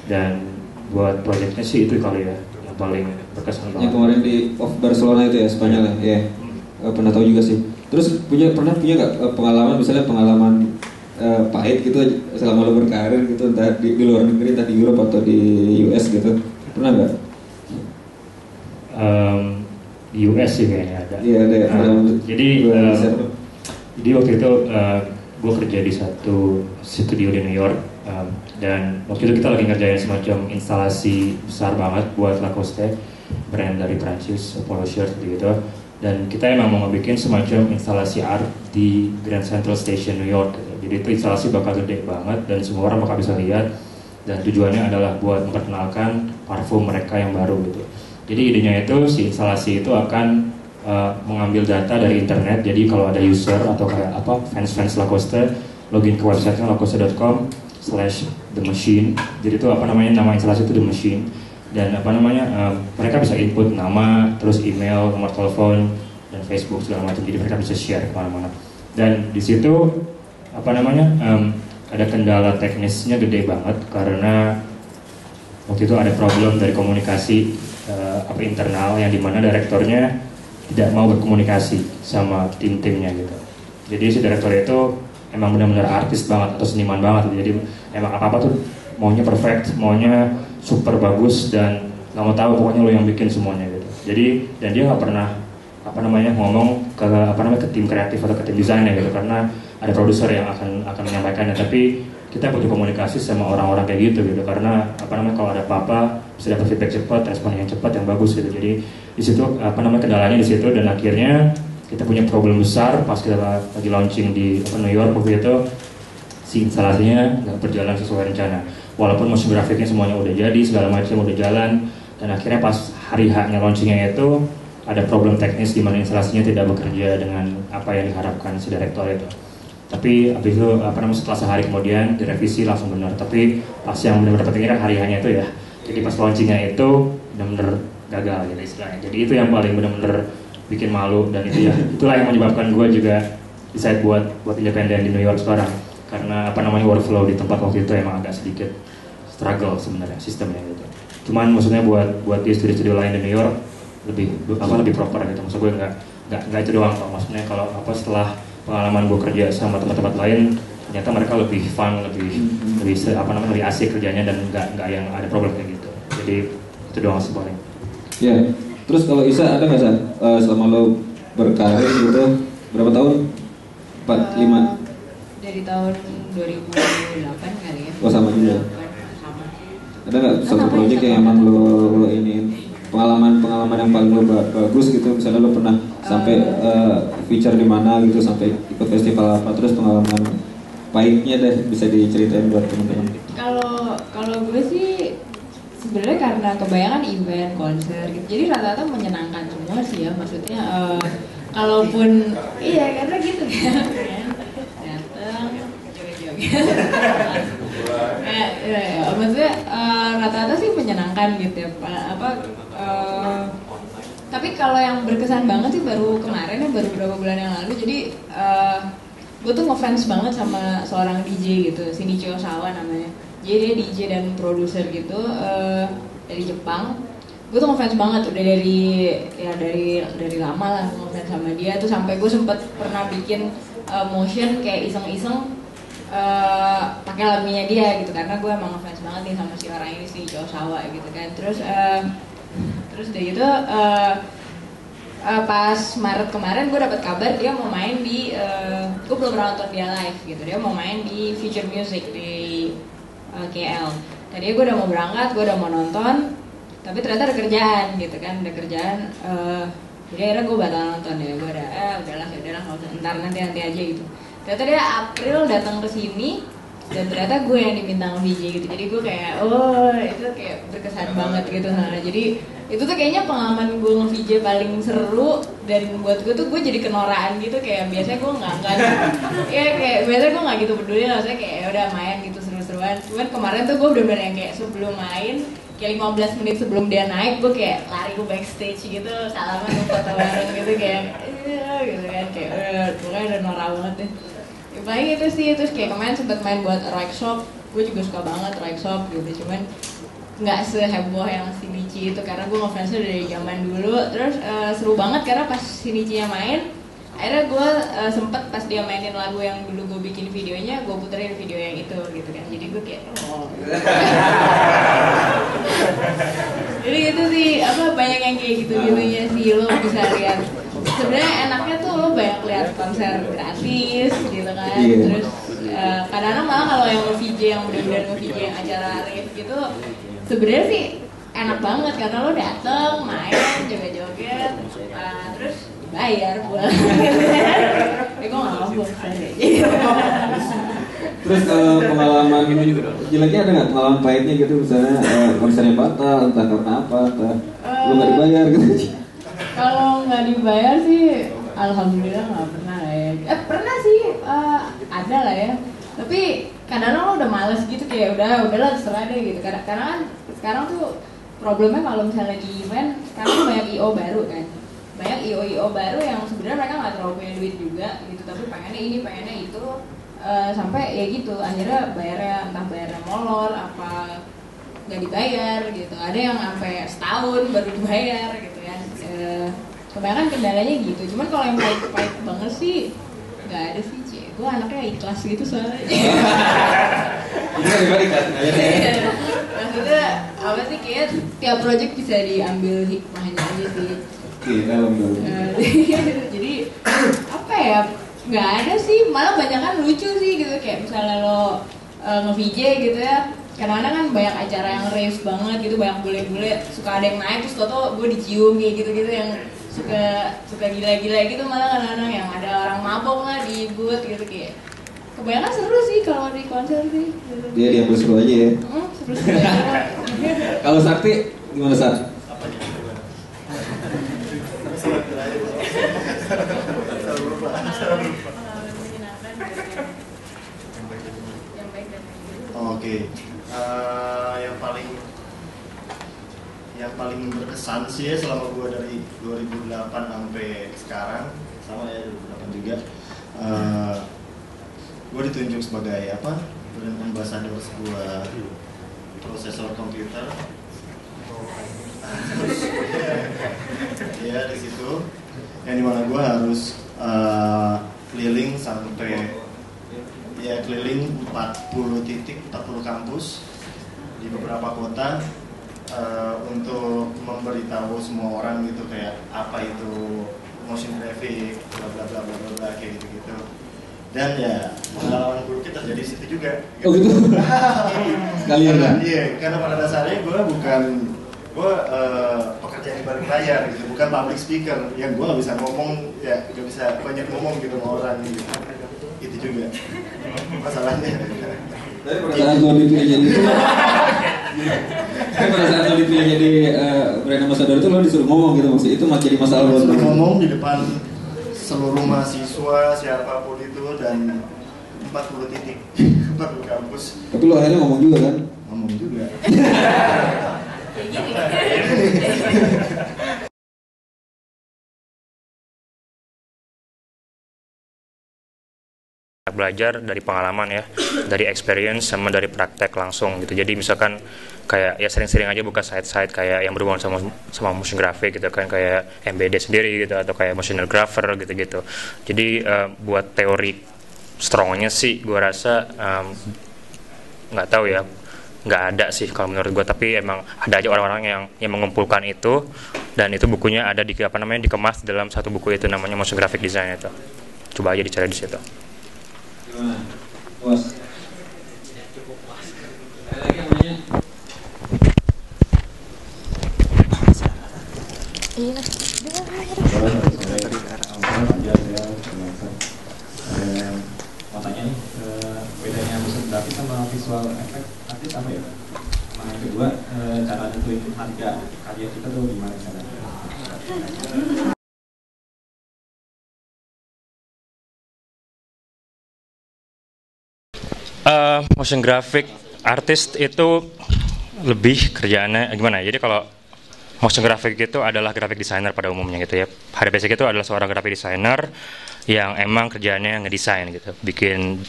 Dan buat projectnya sih itu kali ya yang paling berkesan banget. Yang kemarin di Barcelona itu ya, Spanyol ya. Pernah tahu juga sih. Terus pernah punya nggak pengalaman, misalnya pengalaman pahit gitu selama lo berkarir gitu, entah di luar negeri, entah di Europe atau di US gitu? Pernah nggak? Di US sih kayaknya ada. Iya ada. Jadi waktu itu gue kerja di satu studio di New York, dan waktu itu kita lagi ngerjain semacam instalasi besar banget buat Lacoste, brand dari Prancis, polo shirt gitu. Dan kita emang mau ngebikin semacam instalasi art di Grand Central Station New York gitu. Jadi itu instalasi bakal gede banget dan semua orang bakal bisa lihat, dan tujuannya adalah buat memperkenalkan parfum mereka yang baru gitu. Jadi idenya itu si instalasi itu akan mengambil data dari internet. Jadi kalau ada user atau kayak fans Lacoste login ke websitenya lacoste.com/the machine. Jadi itu nama instalasi itu The Machine. Dan mereka bisa input nama, terus email, nomor telepon, dan Facebook segala macam. Jadi mereka bisa share kemana-mana. Dan di situ ada kendala teknisnya gede banget, karena waktu itu ada problem dari komunikasi internal, yang dimana direkturnya tidak mau berkomunikasi sama tim-timnya gitu. Jadi si direktur itu emang benar-benar artis banget atau seniman banget. Jadi emang apa-apa tuh maunya perfect, maunya super bagus, dan nggak mau tahu pokoknya lo yang bikin semuanya gitu. Jadi dan dia nggak pernah ngomong ke tim kreatif atau ke tim desainnya gitu, karena ada produser yang akan menyampaikannya. Tapi kita butuh komunikasi sama orang-orang kayak gitu, karena kalau ada apa-apa bisa dapat feedback cepat, respon yang cepat, yang bagus gitu. Jadi di situ kendalanya di situ, dan akhirnya kita punya problem besar pas kita lagi launching di New York waktu itu. Si instalasinya nggak berjalan sesuai rencana, walaupun motion grafiknya semuanya udah jadi, segala macam udah jalan. Dan akhirnya pas hari H-nya launchingnya itu ada problem teknis di mana instalasinya tidak bekerja dengan apa yang diharapkan si direktur itu. Tapi habis itu setelah sehari kemudian direvisi langsung benar. Tapi pas yang benar-benar pentingnya kan hari hanya itu ya. Jadi pas launchingnya itu benar-benar gagal gitu istilahnya. Jadi itu yang paling benar-benar bikin malu, dan itu ya itulah yang menyebabkan gue juga decide buat independen di New York sekarang. Karena workflow di tempat waktu itu emang agak sedikit struggle sebenarnya sistemnya gitu. Cuman maksudnya buat di studio-studio lain di New York lebih proper gitu. Maksud gue nggak itu doang kok. Maksudnya kalau setelah pengalaman gue kerja sama tempat-tempat lain, ternyata mereka lebih fun, lebih asik kerjanya, dan nggak yang ada problem kayak gitu. Jadi itu doang sih paling. Ya. Terus kalau Isa ada nggak selama lo berkarir gitu berapa tahun? 4, 5? Dari tahun 2008 kali ya. Oh sama juga. Sama. Ada nggak satu proyek yang emang lo ini pengalaman yang paling lo bagus gitu, misalnya lo pernah sampai feature di mana gitu, sampai ikut festival apa, terus pengalaman pahitnya deh bisa diceritain buat teman-teman. Kalau Kalau gue sih sebenarnya karena kebanyakan event, konser gitu. Jadi rata-rata menyenangkan semua sih ya. Maksudnya kalaupun iya karena gitu ya. Datang joget-joget. Maksudnya rata-rata sih menyenangkan gitu ya. Tapi kalau yang berkesan banget sih baru kemarin ya, baru beberapa bulan yang lalu. Jadi gue tuh ngefans banget sama seorang DJ gitu, Shinichi Osawa namanya. Jadi dia DJ dan produser gitu dari Jepang. Gue tuh ngefans banget udah dari lama lah ngefans sama dia. Tuh sampai gue sempet pernah bikin motion kayak iseng-iseng pakai lagunya dia gitu, karena gue emang ngefans banget nih sama si orang ini, Shinichi Osawa gitu kan. Terus udah gitu pas Maret kemarin gue dapat kabar dia mau main di gue belum pernah nonton dia live gitu, dia mau main di Future Music di KL. Tadinya gue udah mau berangkat, gue udah mau nonton, tapi ternyata ada kerjaan gitu kan, ada kerjaan. Jadi akhirnya gue batal nonton ya, gue udahlah nggak usah, ntar nanti aja gitu. Ternyata dia April datang ke sini dan ternyata gue yang diminta nge-VJ gitu. Jadi gue kayak itu kayak berkesan banget gitu. Nah, jadi itu tuh kayaknya pengalaman gue nge-VJ paling seru, dan buat gue tuh gue jadi kenoraan gitu. Kayak biasanya gue nggak ya kayak biasanya gue nggak gitu peduli lah, maksudnya kayak udah main gitu seru-seruan. Cuman kemarin tuh gue bener-bener yang kayak sebelum main kayak 15 menit sebelum dia naik gue kayak lari ke backstage gitu, salaman foto bareng gitu kayak gitu kan, kayak pokoknya udah norak banget deh. Paling itu sih, terus kayak kemarin sempet main buat Rike Shop, gue juga suka banget Rike Shop gitu, cuman nggak seheboh yang Shinichi itu karena gue ngefansnya dari zaman dulu. Terus seru banget karena pas Shinichi-nya main, akhirnya gue sempet pas dia mainin lagu yang dulu gue bikin videonya, gue puterin video yang itu gitu kan, jadi gue kayak jadi itu sih banyak yang kayak gitu-gitunya sih, lo bisa lihat. Sebenarnya enaknya tuh lo banyak lihat konser gratis gitu kan. Terus kadang-kadang malah kalau yang nge-VJ yang benar-benar nge-VJ yang acara rave gitu, sebenarnya sih enak banget karena lo dateng, main, joget-joget, terus bayar pulang. Gue nggak mabuk sih. Terus pengalaman jeleknya ada nggak, pengalaman pahitnya gitu, misalnya konsernya batal, entah karena apa, entah lo nggak dibayar gitu? Kalau nggak dibayar sih, alhamdulillah nggak pernah lah ya. Pernah sih, ada lah ya. Tapi kadang-kadang lo udah males gitu, kayak udahlah terserah deh gitu. Karena kan sekarang tuh problemnya kalau misalnya lagi event, sekarang banyak IO baru kan. Banyak IO baru yang sebenarnya mereka nggak terlalu punya duit juga gitu, tapi pengennya ini, pengennya itu, sampai ya gitu. Akhirnya bayarnya entah bayarnya molor apa nggak dibayar gitu. Ada yang sampai setahun baru dibayar gitu ya. Kebanyakan kendalanya gitu. Cuman kalau yang pahit banget sih nggak ada sih, gue anaknya ikhlas gitu soalnya. Maksudnya apa sih, kayak tiap project bisa diambil hikmahnya aja sih. Jadi apa ya, nggak ada sih, malah banyak kan lucu sih gitu, kayak misalnya lo nge-VJ gitu ya, kadang-kadang kan banyak acara yang rave banget gitu, banyak bule-bule, suka ada yang naik terus tau gue dicium kayak gitu-gitu, yang suka gila-gila gitu, malah kadang-kadang yang ada orang mabok lah di booth gitu, kayak kebanyakan seru sih kalau di konser sih. Dia diambil seru aja ya. Seru-seru aja. Kalau Sakti gimana Sat? Oke, yang paling berkesan sih ya selama gue dari 2008 sampai sekarang, sama ya 2008 juga, gue ditunjuk sebagai brand ambassador sebuah prosesor komputer. Ya di situ, yang dimana gue harus keliling sampai keliling 40 titik, 40 kampus di beberapa kota, untuk memberitahu semua orang gitu kayak apa itu motion graphic, bla bla bla bla bla kayak gitu. Dan ya pengalaman buruknya terjadi di situ juga. Oh gitu. Sekalian kan? Iya, karena pada dasarnya gue pekerjaan di balik layar gitu, bukan public speaker yang gue nggak bisa ngomong, ya nggak bisa banyak ngomong gitu sama orang gitu. Itu juga masalahnya. Tapi perasaan gue dipilih jadi Tapi pada saat lo dipilih jadi brand ambassador itu lo disuruh ngomong gitu maksudnya itu jadi masalah buat Disuruh ngomong di depan seluruh mahasiswa siapapun itu dan 40 titik 40 kampus. Tapi lo akhirnya ngomong juga kan? Ngomong juga. Belajar dari pengalaman ya, dari experience sama dari praktek langsung gitu. Jadi misalkan kayak ya sering-sering aja buka site-site kayak yang berhubungan sama motion graphic gitu kan, kayak MBD sendiri gitu atau kayak motionographer gitu-gitu. Jadi buat teori strongnya sih gue rasa nggak tahu ya, nggak ada sih kalau menurut gue, tapi emang ada aja orang-orang yang mengumpulkan itu, dan itu bukunya ada di dikemas dalam satu buku itu namanya Motion Graphic Design itu. Coba aja dicari di situ. Gimana? Puas? Ada lagi yang nanya? Iya. Mau tanya nih, bedanya motion graphic sama visual effect artis apa ya? Sama yang kedua, cara nentuin harga karya kita tuh gimana caranya? Motion graphic artist itu lebih kerjaannya gimana ya? Jadi kalau motion graphic itu adalah graphic designer pada umumnya gitu ya. Pada basic itu adalah seorang graphic designer yang emang kerjaannya ngedesain gitu, bikin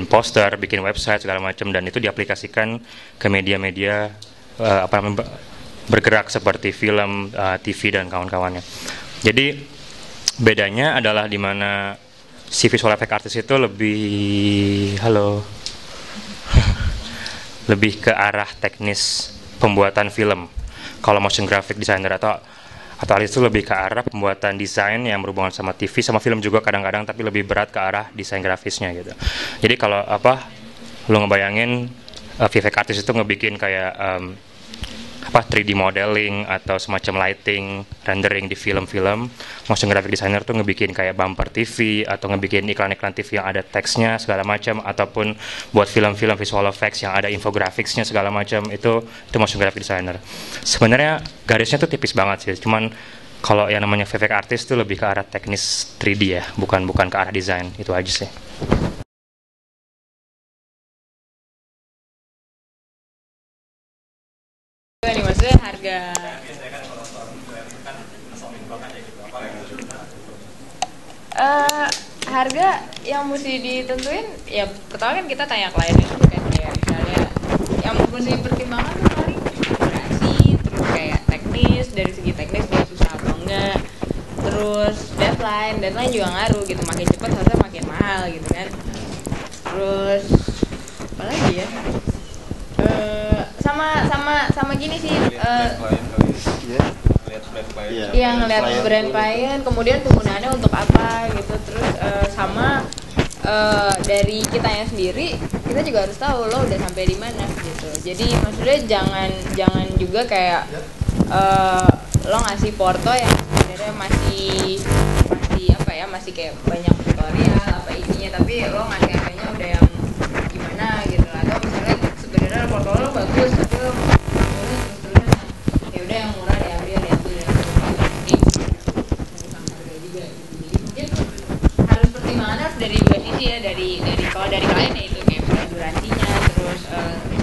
poster, bikin website segala macam, dan itu diaplikasikan ke media-media bergerak seperti film, TV dan kawan-kawannya. Jadi bedanya adalah di mana si visual effect artist itu lebih ke arah teknis pembuatan film. Kalau motion graphic designer atau artis itu lebih ke arah pembuatan desain yang berhubungan sama TV sama film juga kadang-kadang, tapi lebih berat ke arah desain grafisnya gitu. Jadi kalau lu ngebayangin VFX artist itu ngebikin kayak 3D modeling atau semacam lighting, rendering di film-film. Motion graphic designer tuh ngebikin kayak bumper TV atau ngebikin iklan-iklan TV yang ada teksnya segala macam, ataupun buat film-film visual effects yang ada infographicsnya segala macam, itu motion graphic designer. Sebenarnya garisnya tuh tipis banget sih, cuman kalau yang namanya VFX artist tuh lebih ke arah teknis 3D ya, bukan ke arah desain, itu aja sih. Nih maksudnya harga harga yang mesti ditentuin ya, pertama kan kita tanya kliennya dulu kan, kayak misalnya yang mesti pertimbangan tuh paling durasi, terus kayak teknis, dari segi teknis dia susah apa enggak, terus deadline juga ngaruh gitu, makin cepat harusnya makin mahal gitu kan. Terus apa lagi ya, sama gini sih, yang ngeliat brand klien, kemudian penggunaannya untuk apa gitu. Terus sama dari kitanya sendiri, kita juga harus tahu lo udah sampai di mana gitu. Jadi maksudnya jangan juga kayak lo ngasih porto yang sebenarnya masih kayak banyak tutorial apa ininya, tapi lo ngasih harganya udah yang gimana gitu. Atau misalnya sebenarnya porto lo bagus tapi lo terus ya udah yang murah diambil ini sama harga juga gitu. Jadi mungkin harus pertimbangannya harus dari dua sisi ya, dari kalau dari klien ya itu kayak misalnya durasinya, terus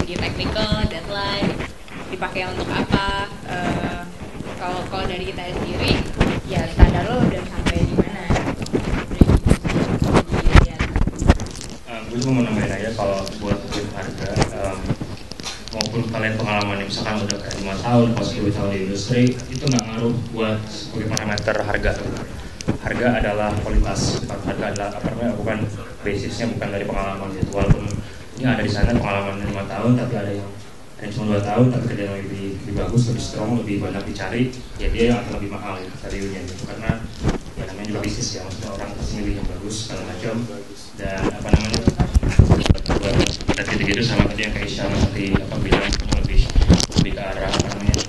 segi technical, deadline, dipakai untuk apa. Kalau dari kita sendiri ya standar lo udah sampai di mana. Gue cuma mau nambahin aja, kalau buat harga maupun kalian pengalaman misalkan udah kayak 5 tahun, pas 10 tahun di industri, itu nggak ngaruh buat sebagai parameter harga. Harga adalah kualitas, harga adalah bukan basisnya, bukan dari pengalaman gitu. Walaupun ini ada di sana pengalaman 5 tahun, tapi ada yang cuma 2 tahun tapi kerjaan lebih bagus, lebih strong, lebih banyak dicari, ya dia yang akan lebih mahal ya value-nya gitu. Karena ya namanya juga bisnis ya, maksudnya orang pasti milih yang bagus segala macam. Dan buat gitu-gitu sama tadi yang kayak Isya seperti bilang lebih ke arah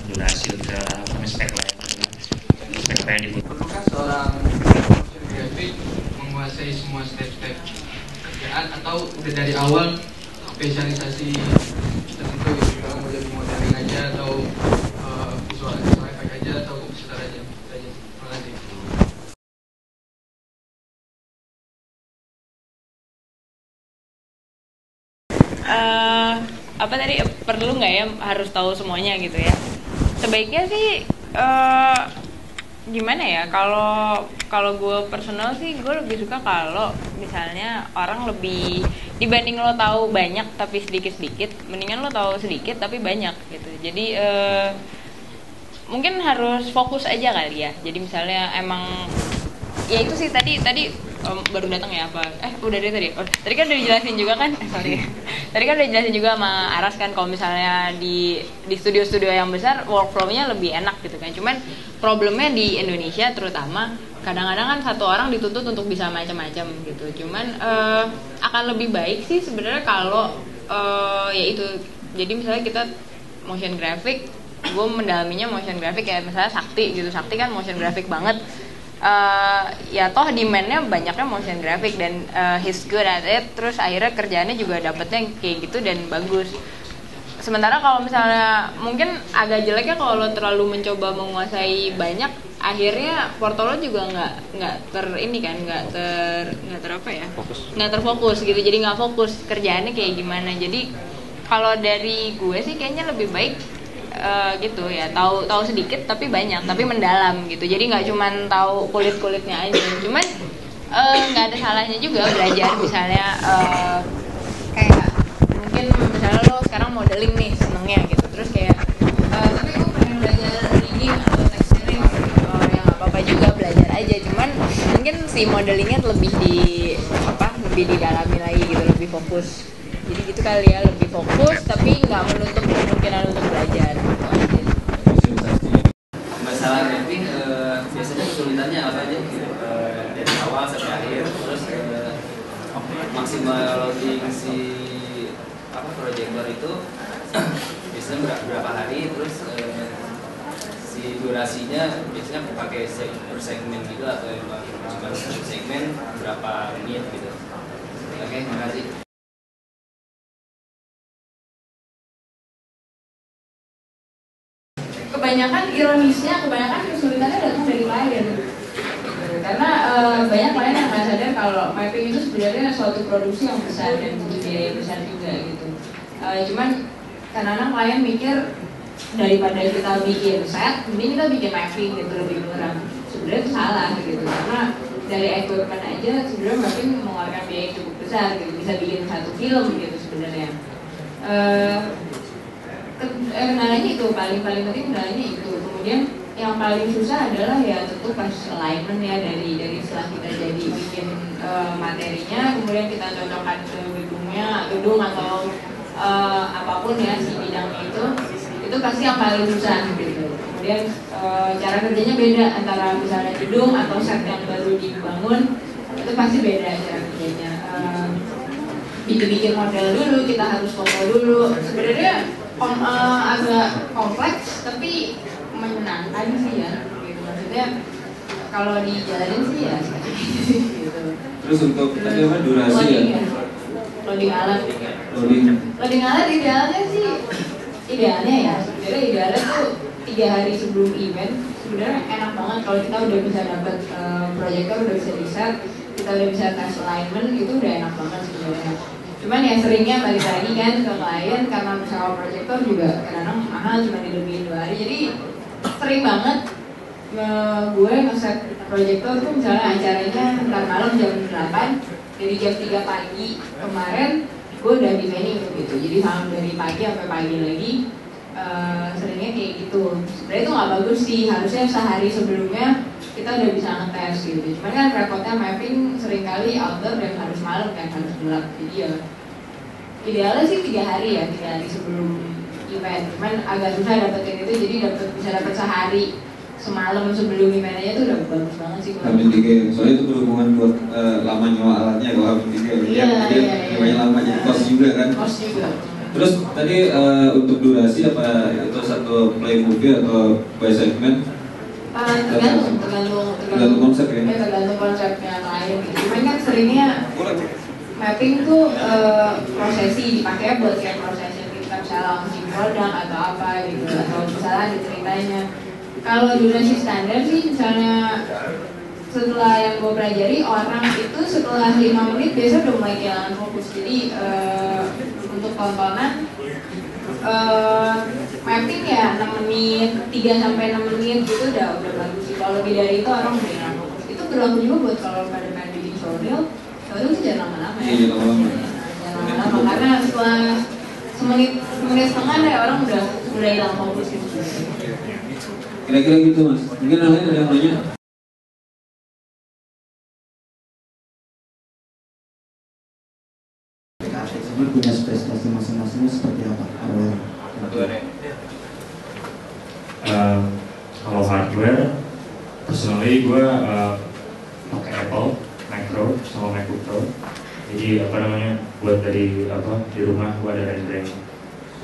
donasi, lebih ke arah spek lah ya, spek apa yang dibutuhkan. Perlukah seorang motion graphic menguasai semua step-step kerjaan, atau udah dari awal spesialisasi tertentu gitu kalau mau jadi aja atau visual effect aja atau komputer aja? Terima kasih. Apa tadi, perlu nggak ya harus tahu semuanya gitu ya? Sebaiknya sih gimana ya, kalau gue personal sih gue lebih suka kalau misalnya orang lebih, dibanding lo tahu banyak tapi sedikit mendingan lo tahu sedikit tapi banyak gitu. Jadi mungkin harus fokus aja kali ya. Jadi misalnya emang ya itu sih tadi baru datang ya apa udah dari tadi tadi kan udah dijelasin juga kan sorry tadi kan udah dijelasin juga sama Aras kan kalau misalnya di studio yang besar workflow-nya lebih enak gitu kan. Cuman problemnya di Indonesia terutama kadang-kadang kan satu orang dituntut untuk bisa macam-macam gitu. Cuman akan lebih baik sih sebenarnya kalau ya itu, jadi misalnya kita motion graphic, gue mendalaminya motion graphic kayak misalnya Sakti gitu. Sakti kan motion graphic banget. Ya toh demand-nya banyaknya motion graphic dan he's good at it, terus akhirnya kerjaannya juga dapetnya kayak gitu dan bagus. Sementara kalau misalnya mungkin agak jeleknya kalau lo terlalu mencoba menguasai banyak, akhirnya portfolio juga nggak terfokus gitu. Jadi nggak fokus kerjaannya kayak gimana. Jadi kalau dari gue sih kayaknya lebih baik gitu ya, tahu sedikit tapi banyak, tapi mendalam gitu. Jadi nggak cuman tahu kulitnya aja. Cuman nggak ada salahnya juga belajar misalnya kayak mungkin misalnya lo sekarang modeling nih senengnya gitu, terus kayak tapi gue pengen belajar rigging atau texturing ya nggak apa-apa juga, belajar aja. Cuman mungkin si modelingnya lebih didalami lagi gitu, lebih fokus. Jadi gitu kali ya, lebih fokus tapi nggak menutup kemungkinan untuk belajar gitu. Masalah mapping biasanya kesulitannya apa aja gitu, dari awal sampai akhir, terus maksimal loading si proyektor itu biasanya berapa hari, terus si durasinya biasanya pakai per segmen gitu atau cuma satu segmen berapa menit gitu. Oke, makasih. Kebanyakan kesulitannya datang dari klien, karena banyak klien yang nggak sadar kalau mapping itu sebenarnya suatu produksi yang besar dan butuh biaya besar juga gitu. Cuman kadang-kadang klien mikir daripada kita bikin set, mending kita bikin mapping gitu, lebih murah. Sebenarnya itu salah gitu, karena dari equipment aja sebenarnya mapping mengeluarkan biaya yang cukup besar gitu, bisa bikin satu film gitu sebenarnya. Kendalanya itu paling penting, kendalanya itu. Kemudian yang paling susah adalah ya tentu pas alignment ya, dari setelah kita jadi bikin materinya, kemudian kita cocokkan ke gedung atau apapun ya si bidangnya itu pasti yang paling susah gitu. Kemudian cara kerjanya beda antara misalnya gedung atau set yang baru dibangun, itu pasti beda cara kerjanya. Bikin model dulu, kita harus foto dulu. Sebenarnya agak kompleks tapi menyenangkan sih ya gitu. Maksudnya kalau dijalanin sih ya gitu. Terus untuk tadi apa durasi ya? Loading alat idealnya ya sebenarnya idealnya tuh 3 hari sebelum event. Sebenarnya enak banget kalau kita udah bisa dapat proyektor, udah bisa di-set, kita udah bisa tes alignment, itu udah enak banget sebenarnya. Cuman ya seringnya balik lagi kan ke klien, karena misalnya proyektor juga kadang-kadang mahal, cuma dilebihin 2 hari. Jadi sering banget gue nge-set proyektor tuh misalnya acaranya ntar malam jam 8, dari jam 3 pagi kemarin gue udah di venue gitu. Jadi dari pagi sampai pagi lagi, seringnya kayak gitu. Sebenarnya itu nggak bagus sih, harusnya sehari sebelumnya kita udah bisa ngetes gitu. Cuman kan repotnya mapping seringkali outdoor dan harus malam kan, harus gelap. Jadi ya idealnya sih 3 hari ya, 3 hari sebelum event. Cuman agak susah dapetin itu, jadi bisa dapet sehari semalam sebelum event aja itu udah bagus banget sih. Hamin 3, soalnya itu berhubungan buat lama nyewa alatnya kalau Hamin 3. Iya. Lamanya kos juga kan. Kos juga. Terus tadi untuk durasi apa itu satu play movie atau by segment? Tergantung konsep ya. Tergantung konsepnya lain. Cuman kan seringnya mapping tuh prosesi dipakai buat kayak prosesi kita bisa misalnya launching produk atau apa gitu, atau misalnya ada ceritanya. Kalau durasi standar sih misalnya setelah yang gue pelajari, orang itu setelah 5 menit biasa udah mulai kehilangan fokus. Jadi untuk tontonan mapping ya 6 menit, 3-6 menit gitu udah bagus sih. Kalau lebih dari itu orang udah kehilangan fokus. Itu berlaku juga buat kalau pada main bikin showreel sih jangan lama-lama ya. Jangan lama-lama karena setelah semenit setengah deh orang udah hilang fokus gitu. Kira-kira gitu mas. Mungkin ada yang nanya. Ini punya spesifikasi masing-masing seperti apa? Kalau hardware, personally gue pakai Apple, Mac Pro sama MacBook Pro. Jadi buat di rumah gue ada rendering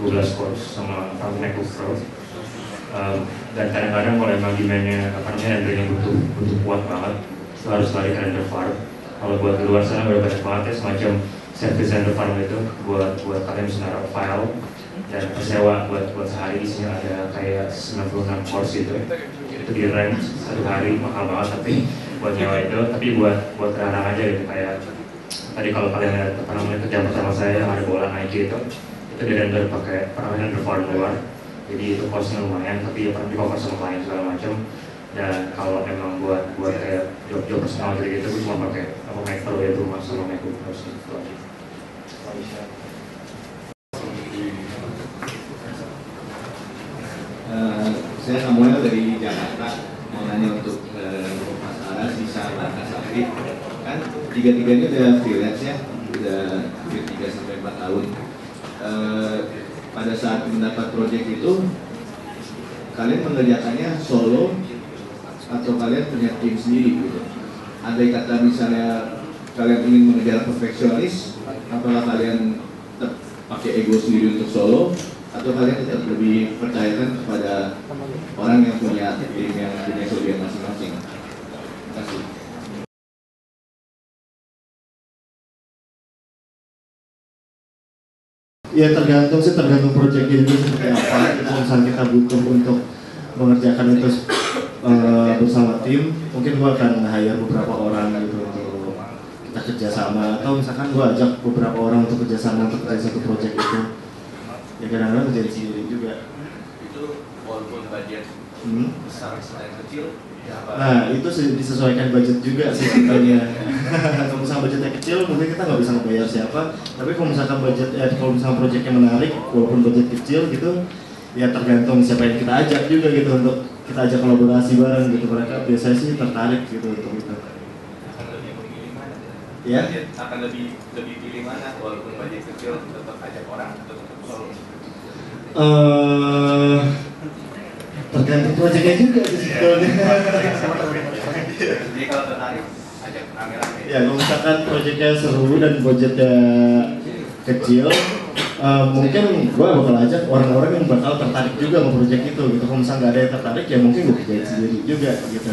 12 cores sama MacBook Pro. Dan kadang-kadang kalau emang demandnya rendering yang butuh kuat banget, itu harus lari ke render farm. Kalau buat di luar sana udah banyak banget ya semacam service render farm itu buat kalian bisa naruh file dan sewa buat sehari isinya ada kayak 96 cores gitu. Itu di rent 1 hari mahal banget tapi buat nyewa itu, tapi buat terang aja gitu. Kayak tadi kalau kalian lihat kerjaan pertama saya yang ada bola Nike itu di render pakai render farm luar. Jadi itu costnya lumayan, tapi ya kan di cover sama klien segala macam. Dan kalau emang buat kayak job personal gitu gue cuma pakai Mac Pro ya rumah sama MacBook Pro sih. Saya Samuel dari Jakarta, mau nanya untuk Mas Aras, Isa, Mas Afif. Kan tiga-tiganya udah freelance ya, udah hampir 3-4 tahun. Pada saat mendapat proyek itu, kalian mengerjakannya solo atau kalian punya tim sendiri gitu? Andai kata misalnya kalian ingin mengejar perfeksionis, apakah kalian tetap pakai ego sendiri untuk solo, atau kalian tetap lebih percayakan kepada orang yang punya tim yang punya kelebihan masing-masing? Terima kasih. Ya tergantung proyeknya itu seperti apa. Kalau misalnya kita butuh untuk mengerjakan itu bersama tim, mungkin gua akan hire beberapa orang gitu untuk kita kerjasama, atau misalkan gua ajak beberapa orang untuk kerjasama untuk kerja satu proyek itu. Ya kadang-kadang kerjain sendiri juga. Itu walaupun budget besar dan kecil. Nah itu disesuaikan budget juga sih sebetulnya. Kalau misalnya budgetnya kecil mungkin kita nggak bisa ngebayar siapa, tapi kalau misalkan kalau misalnya proyeknya menarik walaupun budget kecil gitu, ya tergantung siapa yang kita ajak juga gitu untuk kita ajak kolaborasi bareng gitu. Mereka biasanya sih tertarik gitu untuk itu. Akan lebih memilih mana? Ya? Akan lebih pilih mana walaupun budget kecil tetap ajak orang atau tetap solo? Tergantung proyeknya juga sih sebetulnya. Jadi kalau tertarik ajak rame-rame. Ya kalau misalkan proyeknya seru dan budgetnya kecil, mungkin gue bakal ajak orang-orang yang bakal tertarik juga sama proyek itu gitu. Kalau misalnya nggak ada yang tertarik ya mungkin gue kerjain sendiri juga gitu,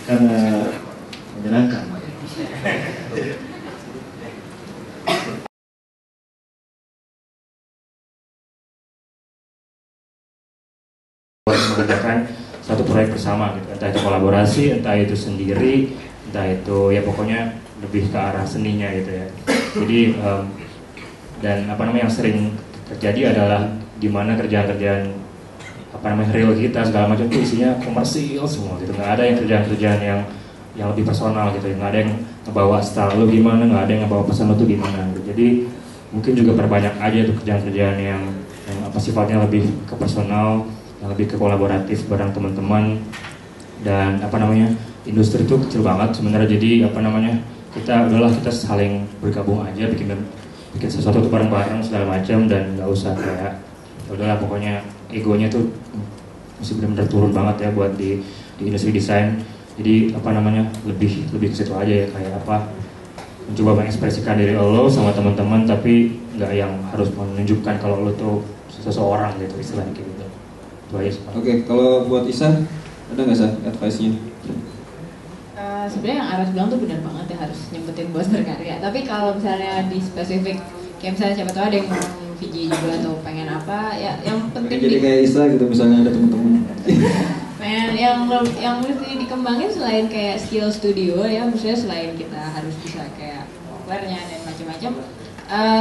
karena menyenangkan. Mengerjakan satu proyek bersama gitu, entah itu kolaborasi, entah itu sendiri, entah itu ya pokoknya lebih ke arah seninya gitu ya. Jadi dan yang sering terjadi adalah di mana kerjaan-kerjaan real kita segala macam itu isinya komersil semua gitu. Nggak ada yang kerjaan-kerjaan yang lebih personal gitu, nggak ada yang ngebawa style lu gimana, nggak ada yang ngebawa pesan lu tuh gimana gitu. Jadi mungkin juga perbanyak aja tuh kerjaan-kerjaan yang sifatnya lebih ke personal, yang lebih ke kolaboratif bareng teman-teman. Dan industri itu kecil banget sebenarnya. Jadi kita saling bergabung aja, bikin sesuatu tuh bareng-bareng segala macam, dan nggak usah kayak udahlah pokoknya egonya tuh mesti benar-benar turun banget ya buat di industri desain. Jadi lebih ke situ aja ya, kayak mencoba mengekspresikan diri lo sama teman-teman, tapi nggak yang harus menunjukkan kalau lo tuh seseorang gitu, istilahnya gitu. Oke, kalau buat Isa, ada nggak sih advice-nya? Sebenarnya yang Aras bilang tuh benar banget ya, harus nyempetin buat berkarya. Tapi kalau misalnya di spesifik kayak misalnya siapa tahu ada yang mau VJ juga atau pengen apa ya, yang penting jadi kayak Isla gitu misalnya ada teman-teman. pengen yang mesti dikembangin selain kayak skill studio ya, maksudnya selain kita harus bisa kayak softwarenya dan macam-macam.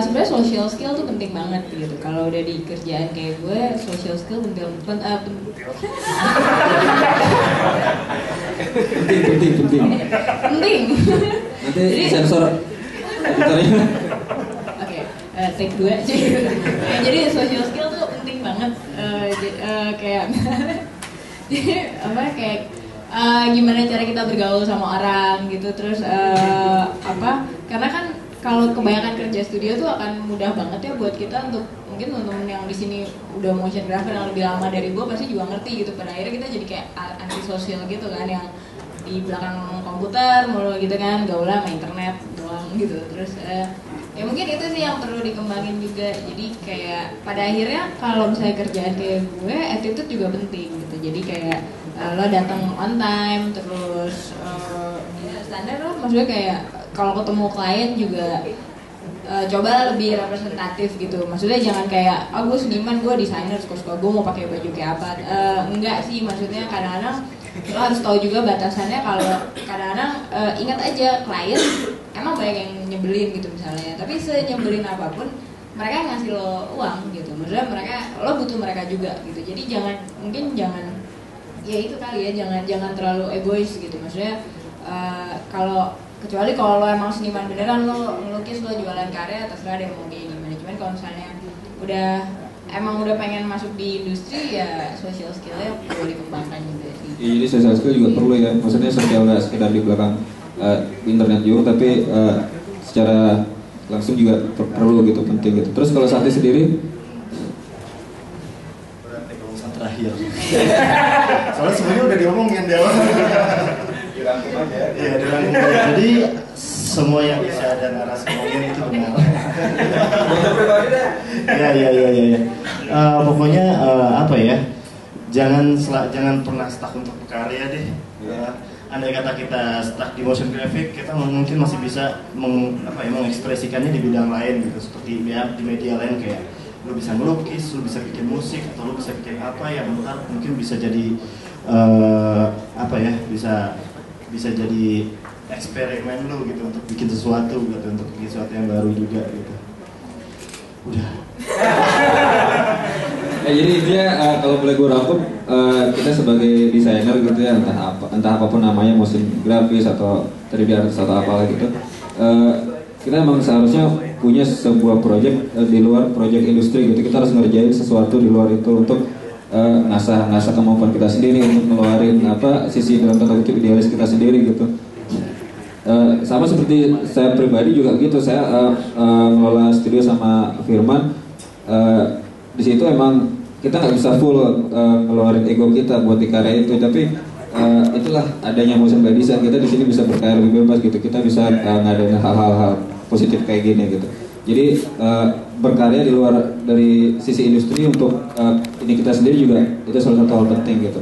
Sebenarnya social skill tuh penting banget gitu. Kalau udah di kerjaan kayak gue, social skill penting. Penting. Nanti sensor editornya. Oke, take 2 aja. Jadi social skill tuh penting banget. Kayak jadi apa kayak gimana cara kita bergaul sama orang gitu, terus apa? Karena kan kalau kebanyakan kerja studio tuh akan mudah banget ya buat kita untuk, mungkin teman-teman yang di sini udah motion grapher yang lebih lama dari gue pasti juga ngerti gitu. Pada akhirnya kita jadi kayak anti sosial gitu kan, yang di belakang komputer mulu gitu kan, gaulan sama internet doang gitu. Terus ya mungkin itu sih yang perlu dikembangin juga. Jadi kayak pada akhirnya kalau misalnya kerjaan kayak gue, attitude juga penting gitu. Jadi kayak lo datang on time, terus ya standar lo, maksudnya kayak kalau ketemu klien juga coba lebih representatif gitu. Maksudnya jangan kayak gue seniman, gue desainer, suka-suka gue mau pakai baju kayak apa. Enggak sih, maksudnya kadang-kadang lo harus tahu juga batasannya. Kalau kadang-kadang ingat aja klien emang banyak yang nyebelin gitu misalnya, tapi senyebelin apapun mereka ngasih lo uang gitu. Maksudnya lo butuh mereka juga gitu. Jadi jangan ya itu kali ya, jangan terlalu egois gitu. Maksudnya kecuali kalau lo emang seniman beneran, lo ngelukis, lo jualan karya, terserah deh mau kayak gimana. Cuman kalau misalnya udah pengen masuk di industri, ya social skillnya perlu dikembangkan juga sih. Ya, jadi social skill juga perlu ya, maksudnya nggak sekedar di belakang internet juga, tapi secara langsung juga perlu gitu, penting gitu. Terus kalau Sakti sendiri? Terakhir. Soalnya sebenarnya udah diomongin di awal. Dirangkum aja. Iya, dirangkum aja. Jadi semua yang bisa dan Aras ngomongin itu benar. Iya. Pokoknya apa ya? Jangan pernah stuck untuk berkarya deh. Andai kata kita stuck di motion graphic, kita mungkin masih bisa mengekspresikannya di bidang lain gitu, seperti ya, di media lain kayak lu bisa melukis, lu bisa bikin musik, atau lu bisa bikin apa yang ntar mungkin bisa jadi bisa jadi eksperimen lu gitu untuk bikin sesuatu gitu, untuk bikin sesuatu yang baru juga gitu. Udah. Jadi intinya kalau boleh gue rangkum, kita sebagai desainer gitu ya, entah apapun namanya, motion grafis atau 3D artist atau apalah gitu, kita emang seharusnya punya sebuah project di luar project industri gitu. Kita harus ngerjain sesuatu di luar itu untuk ngasah kemampuan kita sendiri, untuk ngeluarin sisi dalam tanda kutip idealis kita sendiri gitu. Sama seperti saya pribadi juga gitu, saya ngelola studio sama Firman. Di situ emang kita nggak bisa full ngeluarin ego kita buat di karya itu, tapi itulah adanya motion by design. Kita di sini bisa berkarya lebih bebas gitu, kita bisa ngadain hal-hal positif kayak gini gitu. Jadi berkarya di luar dari sisi industri untuk ini kita sendiri juga itu salah satu hal penting gitu.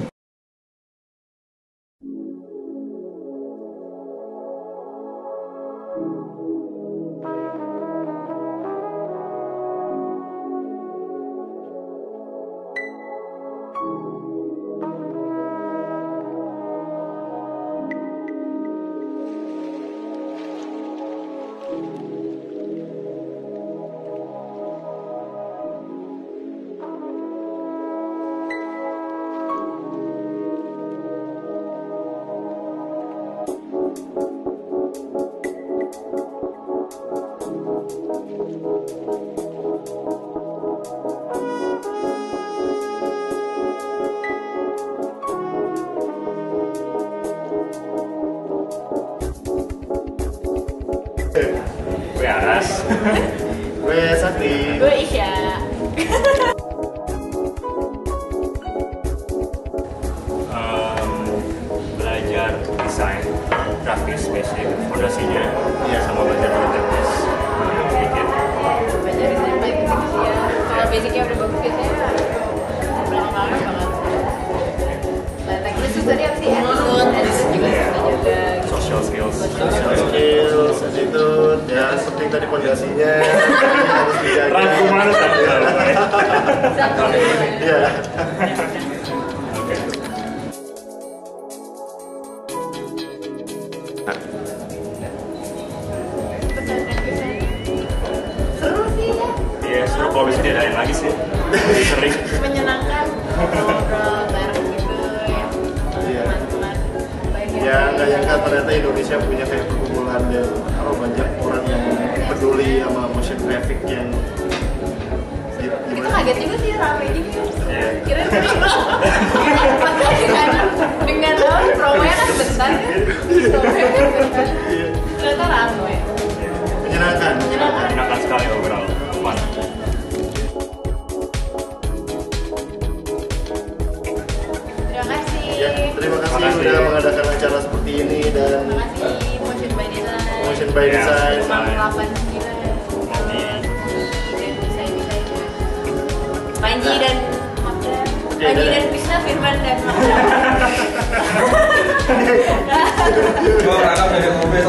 Gue Aras. Gue Sakti. Gue Isya. Belajar desain grafis basic fondasinya, sama belajar teknis sedikit. Belajar desain paling penting sih ya. Kalau basicnya udah bagus biasanya belakang-belakang banget. Nah, teknis itu tadi apa sih? Attitude juga harus dijaga. Social skills Attitude ya seperti tadi pondasinya harus Rangkuman satu. Iya. Seru sih ya. Iya, seru kalau bisa diadain lagi sih. Sering. Menyenangkan ngobrol bareng gitu ya. Iya. Teman-teman. Ya nggak nyangka ternyata Indonesia punya kayak perkumpulan dan banyak orang yang peduli sama motion graphic yang Kita kaget juga sih rame gitu. Iya. Kira-kira dengan promonya kan bentar kan. Promonya kan bentar. Ternyata rame. menyenangkan. Menyenangkan sekali overall. Fun. Terima kasih. Ya, terima kasih sudah mengadakan acara seperti ini dan Terima kasih Motion by Design. Motion by Design. 589. Dan desain-desain. Panji dan Panji dan Krishna Firman dan Gua berangkat dari Kobe.